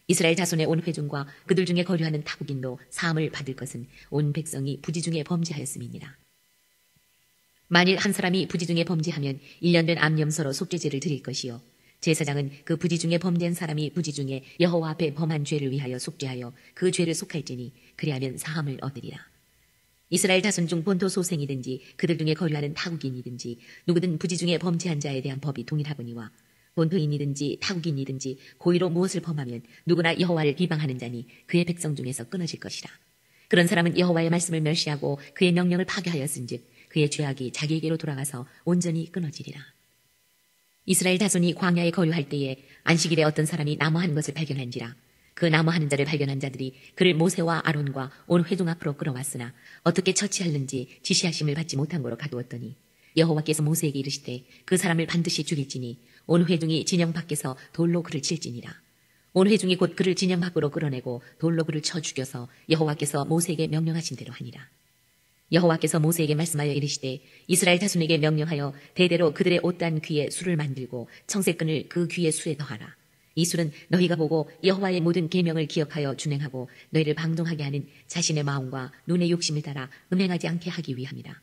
이스라엘 자손의 온 회중과 그들 중에 거류하는 타국인도 사함을 받을 것은 온 백성이 부지 중에 범죄하였음이니라. 만일 한 사람이 부지 중에 범죄하면 1년 된 암염소로 속죄제를 드릴 것이요 제사장은 그 부지 중에 범죄한 사람이 부지 중에 여호와 앞에 범한 죄를 위하여 속죄하여 그 죄를 속할지니 그리하면 사함을 얻으리라. 이스라엘 자손 중 본토 소생이든지 그들 중에 거류하는 타국인이든지 누구든 부지 중에 범죄한 자에 대한 법이 동일하거니와 본토인이든지 타국인이든지 고의로 무엇을 범하면 누구나 여호와를 비방하는 자니 그의 백성 중에서 끊어질 것이라. 그런 사람은 여호와의 말씀을 멸시하고 그의 명령을 파괴하였은즉 그의 죄악이 자기에게로 돌아가서 온전히 끊어지리라. 이스라엘 자손이 광야에 거류할 때에 안식일에 어떤 사람이 나무한 것을 발견한지라. 그 나무하는 자를 발견한 자들이 그를 모세와 아론과 온 회중 앞으로 끌어왔으나 어떻게 처치할는지 지시하심을 받지 못한 거로 가두었더니 여호와께서 모세에게 이르시되 그 사람을 반드시 죽일지니 온 회중이 진영 밖에서 돌로 그를 칠지니라. 온 회중이 곧 그를 진영 밖으로 끌어내고 돌로 그를 쳐 죽여서 여호와께서 모세에게 명령하신 대로 하니라. 여호와께서 모세에게 말씀하여 이르시되 이스라엘 자손에게 명령하여 대대로 그들의 옷단 귀에 술을 만들고 청색끈을 그 귀에 수에 더하라. 이 술은 너희가 보고 여호와의 모든 계명을 기억하여 준행하고 너희를 방종하게 하는 자신의 마음과 눈의 욕심을 따라 음행하지 않게 하기 위함이라.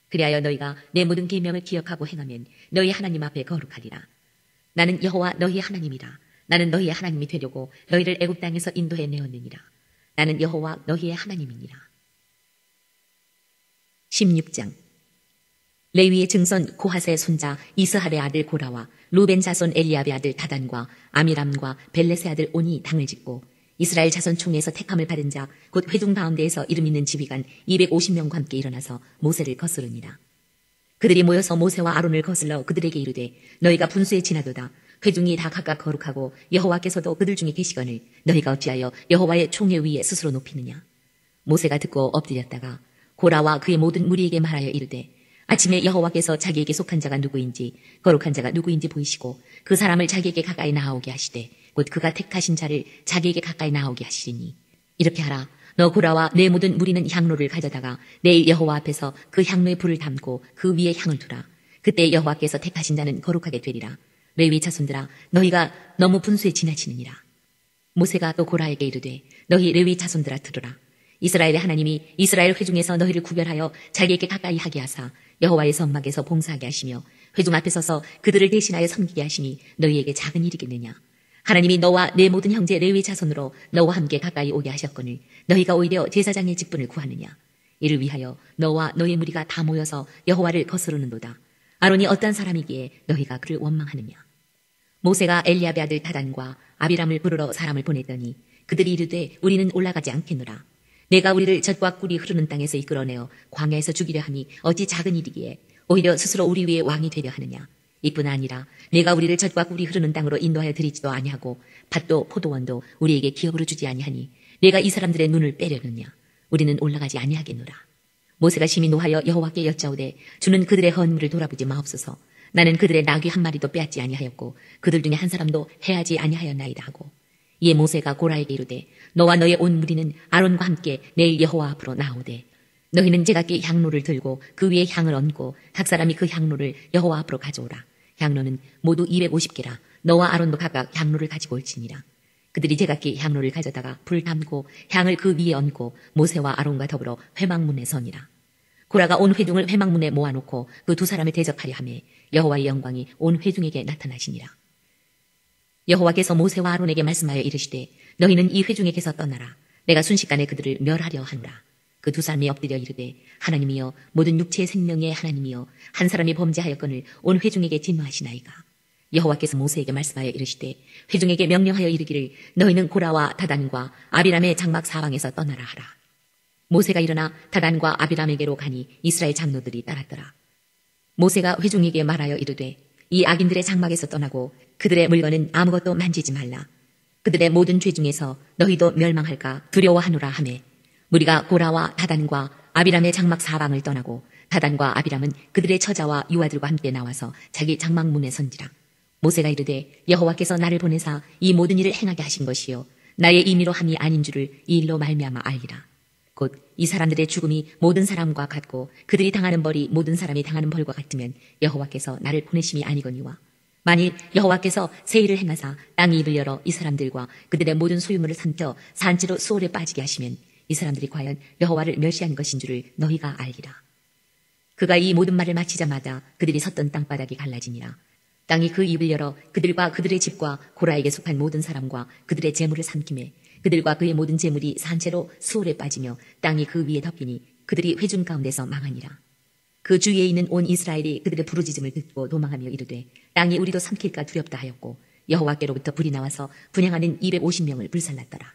그리하여 너희가 내 모든 계명을 기억하고 행하면 너희 하나님 앞에 거룩하리라. 나는 여호와 너희의 하나님이라. 나는 너희의 하나님이 되려고 너희를 애굽 땅에서 인도해 내었느니라. 나는 여호와 너희의 하나님이니라. 16장 레위의 증손 고핫의 손자 이스할의 아들 고라와 루벤 자손 엘리압의 아들 다단과 아미람과 벨렛의 아들 온이 당을 짓고 이스라엘 자손 총회에서 택함을 받은 자 곧 회중 가운데에서 이름 있는 지휘관 250명과 함께 일어나서 모세를 거스르니라. 그들이 모여서 모세와 아론을 거슬러 그들에게 이르되 너희가 분수에 지나도다. 회중이 다 각각 거룩하고 여호와께서도 그들 중에 계시거늘 너희가 어찌하여 여호와의 총회 위에 스스로 높이느냐. 모세가 듣고 엎드렸다가 고라와 그의 모든 무리에게 말하여 이르되 아침에 여호와께서 자기에게 속한 자가 누구인지 거룩한 자가 누구인지 보이시고 그 사람을 자기에게 가까이 나아오게 하시되 곧 그가 택하신 자를 자기에게 가까이 나아오게 하시리니 이렇게 하라. 너 고라와 내 모든 무리는 향로를 가져다가 내일 여호와 앞에서 그 향로에 불을 담고 그 위에 향을 두라. 그때 여호와께서 택하신 자는 거룩하게 되리라. 레위 자손들아 너희가 너무 분수에 지나치느니라. 모세가 또 고라에게 이르되 너희 레위 자손들아 들으라. 이스라엘의 하나님이 이스라엘 회중에서 너희를 구별하여 자기에게 가까이 하게 하사 여호와의 성막에서 봉사하게 하시며 회중 앞에 서서 그들을 대신하여 섬기게 하시니 너희에게 작은 일이겠느냐. 하나님이 너와 내 모든 형제 레위 자손으로 너와 함께 가까이 오게 하셨거늘 너희가 오히려 제사장의 직분을 구하느냐. 이를 위하여 너와 너의 무리가 다 모여서 여호와를 거스르는도다. 아론이 어떤 사람이기에 너희가 그를 원망하느냐. 모세가 엘리압의 아들 다단과 아비람을 부르러 사람을 보냈더니 그들이 이르되 우리는 올라가지 않겠노라. 내가 우리를 젖과 꿀이 흐르는 땅에서 이끌어내어 광야에서 죽이려 하니 어찌 작은 일이기에 오히려 스스로 우리 위에 왕이 되려 하느냐. 이뿐 아니라 내가 우리를 젖과 꿀이 흐르는 땅으로 인도하여 드리지도 아니하고 밭도 포도원도 우리에게 기업으로 주지 아니하니 내가 이 사람들의 눈을 빼려느냐. 우리는 올라가지 아니하겠노라. 모세가 심히 노하여 여호와께 여짜오되 주는 그들의 헌물을 돌아보지 마옵소서. 나는 그들의 나귀 한 마리도 빼앗지 아니하였고 그들 중에 한 사람도 해하지 아니하였나이다 하고 이에 모세가 고라에게 이르되 너와 너의 온 무리는 아론과 함께 내일 여호와 앞으로 나오되 너희는 제각기 향로를 들고 그 위에 향을 얹고 각 사람이 그 향로를 여호와 앞으로 가져오라. 향로는 모두 250개라. 너와 아론도 각각 향로를 가지고 올지니라. 그들이 제각기 향로를 가져다가 불 담고 향을 그 위에 얹고 모세와 아론과 더불어 회막문에 서니라. 고라가 온 회중을 회막문에 모아놓고 그 두 사람을 대적하려 하매 여호와의 영광이 온 회중에게 나타나시니라. 여호와께서 모세와 아론에게 말씀하여 이르시되 너희는 이 회중에게서 떠나라. 내가 순식간에 그들을 멸하려 하노라. 그 두 사람이 엎드려 이르되 하나님이여 모든 육체의 생명의 하나님이여 한 사람이 범죄하였거늘 온 회중에게 진노하시나이까. 여호와께서 모세에게 말씀하여 이르시되 회중에게 명령하여 이르기를 너희는 고라와 다단과 아비람의 장막 사방에서 떠나라 하라. 모세가 일어나 다단과 아비람에게로 가니 이스라엘 장로들이 따랐더라. 모세가 회중에게 말하여 이르되 이 악인들의 장막에서 떠나고 그들의 물건은 아무것도 만지지 말라. 그들의 모든 죄 중에서 너희도 멸망할까 두려워하노라 하매 무리가 고라와 다단과 아비람의 장막 사방을 떠나고 다단과 아비람은 그들의 처자와 유아들과 함께 나와서 자기 장막문에 선지라. 모세가 이르되 여호와께서 나를 보내사 이 모든 일을 행하게 하신 것이요 나의 임의로 함이 아닌 줄을 이 일로 말미암아 알리라. 곧 이 사람들의 죽음이 모든 사람과 같고 그들이 당하는 벌이 모든 사람이 당하는 벌과 같으면 여호와께서 나를 보내심이 아니거니와 만일 여호와께서 새 일을 행하사 땅이 입을 열어 이 사람들과 그들의 모든 소유물을 삼켜 산지로 수월에 빠지게 하시면 이 사람들이 과연 여호와를 멸시한 것인 줄을 너희가 알리라. 그가 이 모든 말을 마치자마자 그들이 섰던 땅바닥이 갈라지니라. 땅이 그 입을 열어 그들과 그들의 집과 고라에게 속한 모든 사람과 그들의 재물을 삼키매 그들과 그의 모든 재물이 산채로 수월에 빠지며 땅이 그 위에 덮이니 그들이 회중 가운데서 망하니라. 그 주위에 있는 온 이스라엘이 그들의 부르짖음을 듣고 도망하며 이르되 땅이 우리도 삼킬까 두렵다 하였고 여호와께로부터 불이 나와서 분향하는 250명을 불살랐더라.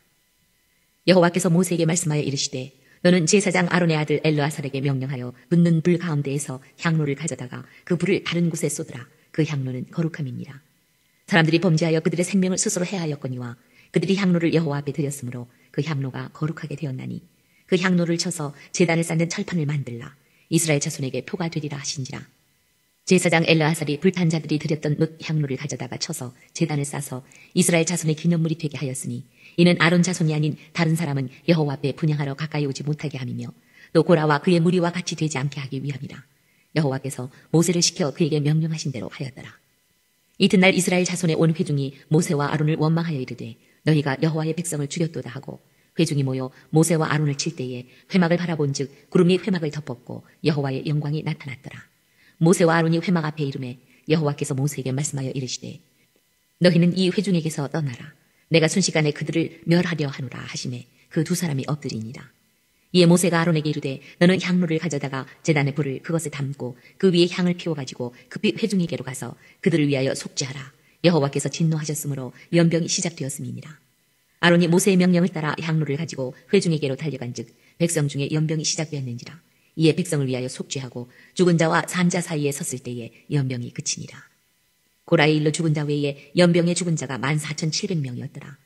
여호와께서 모세에게 말씀하여 이르시되 너는 제사장 아론의 아들 엘르아살에게 명령하여 붙는 불 가운데에서 향로를 가져다가 그 불을 다른 곳에 쏟으라. 그 향로는 거룩함이니라. 사람들이 범죄하여 그들의 생명을 스스로 해하였거니와 그들이 향로를 여호와 앞에 드렸으므로 그 향로가 거룩하게 되었나니 그 향로를 쳐서 제단을 쌓는 철판을 만들라. 이스라엘 자손에게 표가 되리라 하신지라. 제사장 엘르아살이 불탄 자들이 드렸던 놋 향로를 가져다가 쳐서 제단을 싸서 이스라엘 자손의 기념물이 되게 하였으니 이는 아론 자손이 아닌 다른 사람은 여호와 앞에 분향하러 가까이 오지 못하게 함이며 또 고라와 그의 무리와 같이 되지 않게 하기 위함이라. 여호와께서 모세를 시켜 그에게 명령하신 대로 하였더라. 이튿날 이스라엘 자손의 온 회중이 모세와 아론을 원망하여 이르되 너희가 여호와의 백성을 죽였도다 하고 회중이 모여 모세와 아론을 칠 때에 회막을 바라본즉 구름이 회막을 덮었고 여호와의 영광이 나타났더라. 모세와 아론이 회막 앞에 이르매 여호와께서 모세에게 말씀하여 이르시되 너희는 이 회중에게서 떠나라. 내가 순식간에 그들을 멸하려 하노라 하시매 그 두 사람이 엎드리니라. 이에 모세가 아론에게 이르되 너는 향로를 가져다가 제단의 불을 그것에 담고 그 위에 향을 피워가지고 급히 회중에게로 가서 그들을 위하여 속죄하라. 여호와께서 진노하셨으므로 연병이 시작되었음이니라. 아론이 모세의 명령을 따라 향로를 가지고 회중에게로 달려간즉 백성 중에 연병이 시작되었는지라. 이에 백성을 위하여 속죄하고 죽은 자와 산 자 사이에 섰을 때에 연병이 그치니라. 고라의 일로 죽은 자 외에 연병에 죽은 자가 14,700명이었더라.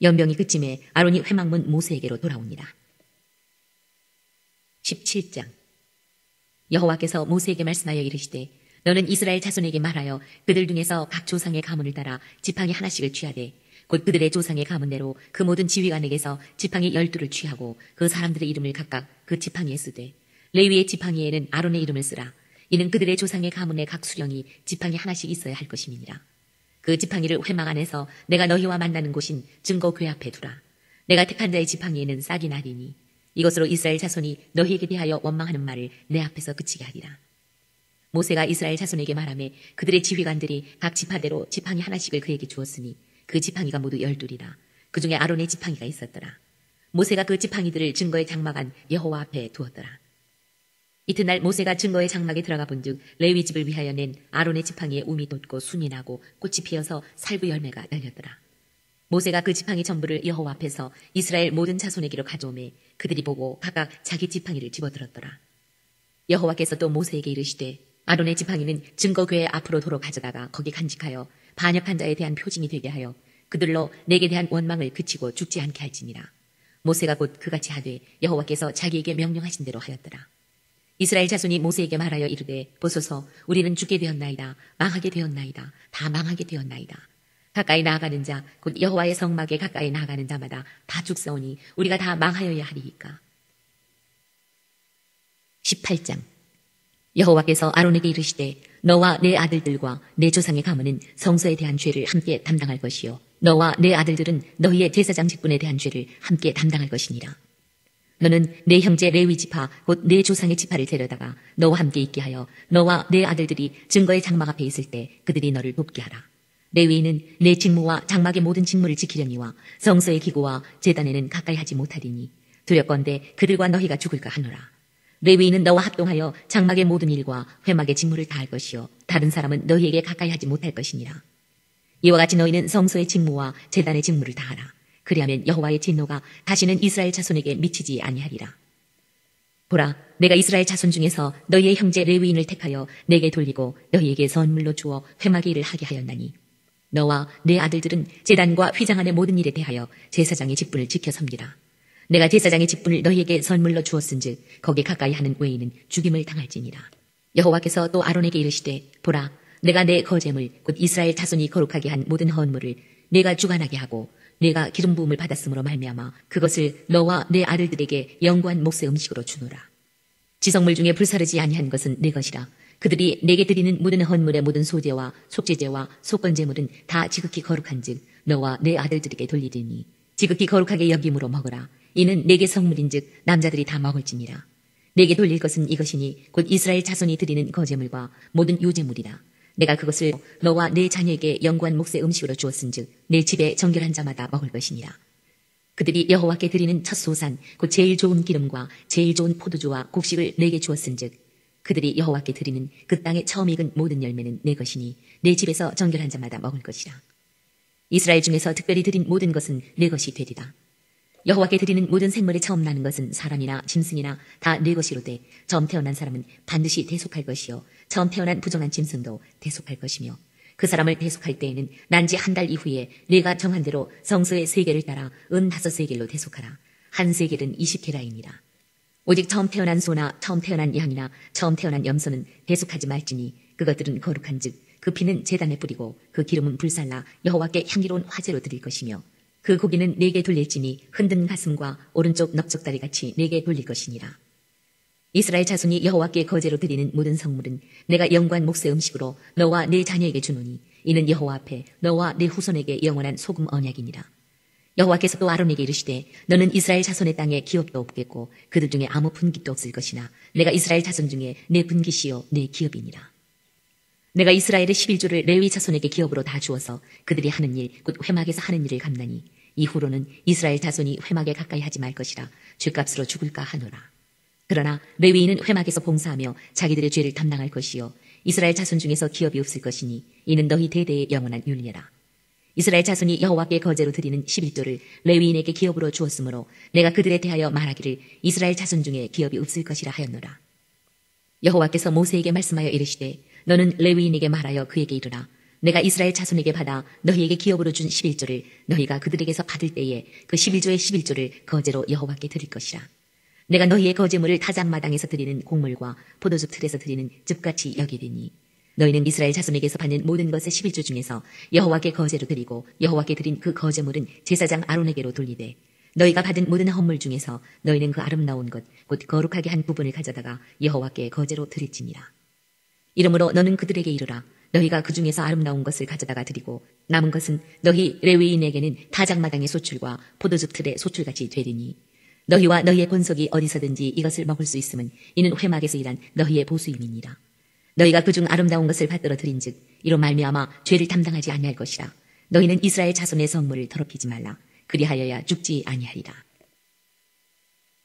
연병이 그침에 아론이 회막문 모세에게로 돌아오니라. 17장. 여호와께서 모세에게 말씀하여 이르시되 너는 이스라엘 자손에게 말하여 그들 중에서 각 조상의 가문을 따라 지팡이 하나씩을 취하되 곧 그들의 조상의 가문대로 그 모든 지휘관에게서 지팡이 12를 취하고 그 사람들의 이름을 각각 그 지팡이에 쓰되 레위의 지팡이에는 아론의 이름을 쓰라. 이는 그들의 조상의 가문의 각 수령이 지팡이 하나씩 있어야 할 것임이니라. 그 지팡이를 회막 안에서 내가 너희와 만나는 곳인 증거 궤 앞에 두라. 내가 택한 자의 지팡이에는 싹이 나리니 이것으로 이스라엘 자손이 너희에게 대하여 원망하는 말을 내 앞에서 그치게 하리라. 모세가 이스라엘 자손에게 말하며 그들의 지휘관들이 각 지파대로 지팡이 하나씩을 그에게 주었으니 그 지팡이가 모두 12이라. 그 중에 아론의 지팡이가 있었더라. 모세가 그 지팡이들을 증거의 장막 안 여호와 앞에 두었더라. 이튿날 모세가 증거의 장막에 들어가 본즉 레위 집을 위하여 낸 아론의 지팡이에 움이 돋고 순이 나고 꽃이 피어서 살구 열매가 열렸더라. 모세가 그 지팡이 전부를 여호와 앞에서 이스라엘 모든 자손에게로 가져오매 그들이 보고 각각 자기 지팡이를 집어들었더라. 여호와께서 또 모세에게 이르시되 아론의 지팡이는 증거궤의 앞으로 도로 가져다가 거기 간직하여 반역한 자에 대한 표징이 되게 하여 그들로 내게 대한 원망을 그치고 죽지 않게 할지니라. 모세가 곧 그같이 하되 여호와께서 자기에게 명령하신 대로 하였더라. 이스라엘 자손이 모세에게 말하여 이르되 보소서 우리는 죽게 되었나이다. 망하게 되었나이다. 다 망하게 되었나이다. 가까이 나아가는 자 곧 여호와의 성막에 가까이 나아가는 자마다 다 죽사오니 우리가 다 망하여야 하리이까. 18장. 여호와께서 아론에게 이르시되 너와 내 아들들과 내 조상의 가문은 성소에 대한 죄를 함께 담당할 것이요 너와 내 아들들은 너희의 제사장 직분에 대한 죄를 함께 담당할 것이니라. 너는 내 형제 레위 지파 곧 내 조상의 지파를 데려다가 너와 함께 있게 하여 너와 내 아들들이 증거의 장막 앞에 있을 때 그들이 너를 돕게 하라. 레위인은 내 직무와 장막의 모든 직무를 지키려니와 성소의 기구와 제단에는 가까이 하지 못하리니 두렵건대 그들과 너희가 죽을까 하노라. 레위인은 너와 합동하여 장막의 모든 일과 회막의 직무를 다할 것이요 다른 사람은 너희에게 가까이 하지 못할 것이니라. 이와 같이 너희는 성소의 직무와 제단의 직무를 다하라. 그리하면 여호와의 진노가 다시는 이스라엘 자손에게 미치지 아니하리라. 보라, 내가 이스라엘 자손 중에서 너희의 형제 레위인을 택하여 내게 돌리고 너희에게 선물로 주어 회막의 일을 하게 하였나니 너와 내 아들들은 제단과 휘장 안의 모든 일에 대하여 제사장의 직분을 지켜 섬기라. 내가 제사장의 직분을 너희에게 선물로 주었은즉 거기 가까이 하는 외인은 죽임을 당할지니라. 여호와께서 또 아론에게 이르시되 보라, 내가 내 거제물 곧 이스라엘 자손이 거룩하게 한 모든 헌물을 내가 주관하게 하고 내가 기름 부음을 받았으므로 말미암아 그것을 너와 내 아들들에게 영구한 몫의 음식으로 주노라. 지성물 중에 불사르지 아니한 것은 내 것이라. 그들이 내게 드리는 모든 헌물의 모든 소제와 속죄제와 속건제물은 다 지극히 거룩한즉 너와 내 아들들에게 돌리리니 지극히 거룩하게 여김으로 먹으라. 이는 내게 성물인즉 남자들이 다 먹을지니라. 내게 돌릴 것은 이것이니 곧 이스라엘 자손이 드리는 거제물과 모든 요제물이라. 내가 그것을 너와 내 자녀에게 영구한 몫의 음식으로 주었은즉 내 집에 정결한 자마다 먹을 것이니라. 그들이 여호와께 드리는 첫 소산 곧 제일 좋은 기름과 제일 좋은 포도주와 곡식을 내게 주었은즉 그들이 여호와께 드리는 그 땅에 처음 익은 모든 열매는 내 것이니 내 집에서 정결한 자마다 먹을 것이라. 이스라엘 중에서 특별히 드린 모든 것은 내 것이 되리라. 여호와께 드리는 모든 생물에 처음 나는 것은 사람이나 짐승이나 다 내 것이로되 처음 태어난 사람은 반드시 대속할 것이요 처음 태어난 부정한 짐승도 대속할 것이며 그 사람을 대속할 때에는 난지 한 달 이후에 내가 정한 대로 성소의 세겔을 따라 은 5세겔로 대속하라. 한 세겔은 20게라이니라. 오직 처음 태어난 소나 처음 태어난 양이나 처음 태어난 염소는 대속하지 말지니 그것들은 거룩한즉 그 피는 제단에 뿌리고 그 기름은 불살라 여호와께 향기로운 화제로 드릴 것이며 그 고기는 내게 돌릴지니 흔든 가슴과 오른쪽 넓적다리 같이 내게 돌릴 것이니라. 이스라엘 자손이 여호와께 거제로 드리는 모든 성물은 내가 영구한 몫의 음식으로 너와 내 자녀에게 주노니 이는 여호와 앞에 너와 내 후손에게 영원한 소금 언약이니라. 여호와께서 또 아론에게 이르시되 너는 이스라엘 자손의 땅에 기업도 없겠고 그들 중에 아무 분깃도 없을 것이나 내가 이스라엘 자손 중에 내 분깃이요 내 기업이니라. 내가 이스라엘의 11조를 레위 자손에게 기업으로 다 주어서 그들이 하는 일 곧 회막에서 하는 일을 갚나니 이후로는 이스라엘 자손이 회막에 가까이 하지 말 것이라 죗값으로 죽을까 하노라. 그러나 레위인은 회막에서 봉사하며 자기들의 죄를 담당할 것이요 이스라엘 자손 중에서 기업이 없을 것이니 이는 너희 대대의 영원한 율례라. 이스라엘 자손이 여호와께 거제로 드리는 11조를 레위인에게 기업으로 주었으므로 내가 그들에 대하여 말하기를 이스라엘 자손 중에 기업이 없을 것이라 하였노라. 여호와께서 모세에게 말씀하여 이르시되 너는 레위인에게 말하여 그에게 이르라. 내가 이스라엘 자손에게 받아 너희에게 기업으로 준 11조를 너희가 그들에게서 받을 때에 그 11조의 11조를 거제로 여호와께 드릴 것이라. 내가 너희의 거제물을 타작마당에서 드리는 곡물과 포도즙 틀에서 드리는 즙같이 여기리니 너희는 이스라엘 자손에게서 받는 모든 것의 11조 중에서 여호와께 거제로 드리고 여호와께 드린 그 거제물은 제사장 아론에게로 돌리되 너희가 받은 모든 헌물 중에서 너희는 그 아름다운 것 곧 거룩하게 한 부분을 가져다가 여호와께 거제로 드릴지니라. 이러므로 너는 그들에게 이르라. 너희가 그 중에서 아름다운 것을 가져다가 드리고 남은 것은 너희 레위인에게는 타작마당의 소출과 포도즙 틀의 소출같이 되리니 너희와 너희의 권속이 어디서든지 이것을 먹을 수 있음은 이는 회막에서 일한 너희의 보수임이니라. 너희가 그중 아름다운 것을 받들어 드린즉 이로 말미암아 죄를 담당하지 아니할 것이라. 너희는 이스라엘 자손의 성물을 더럽히지 말라. 그리하여야 죽지 아니하리라.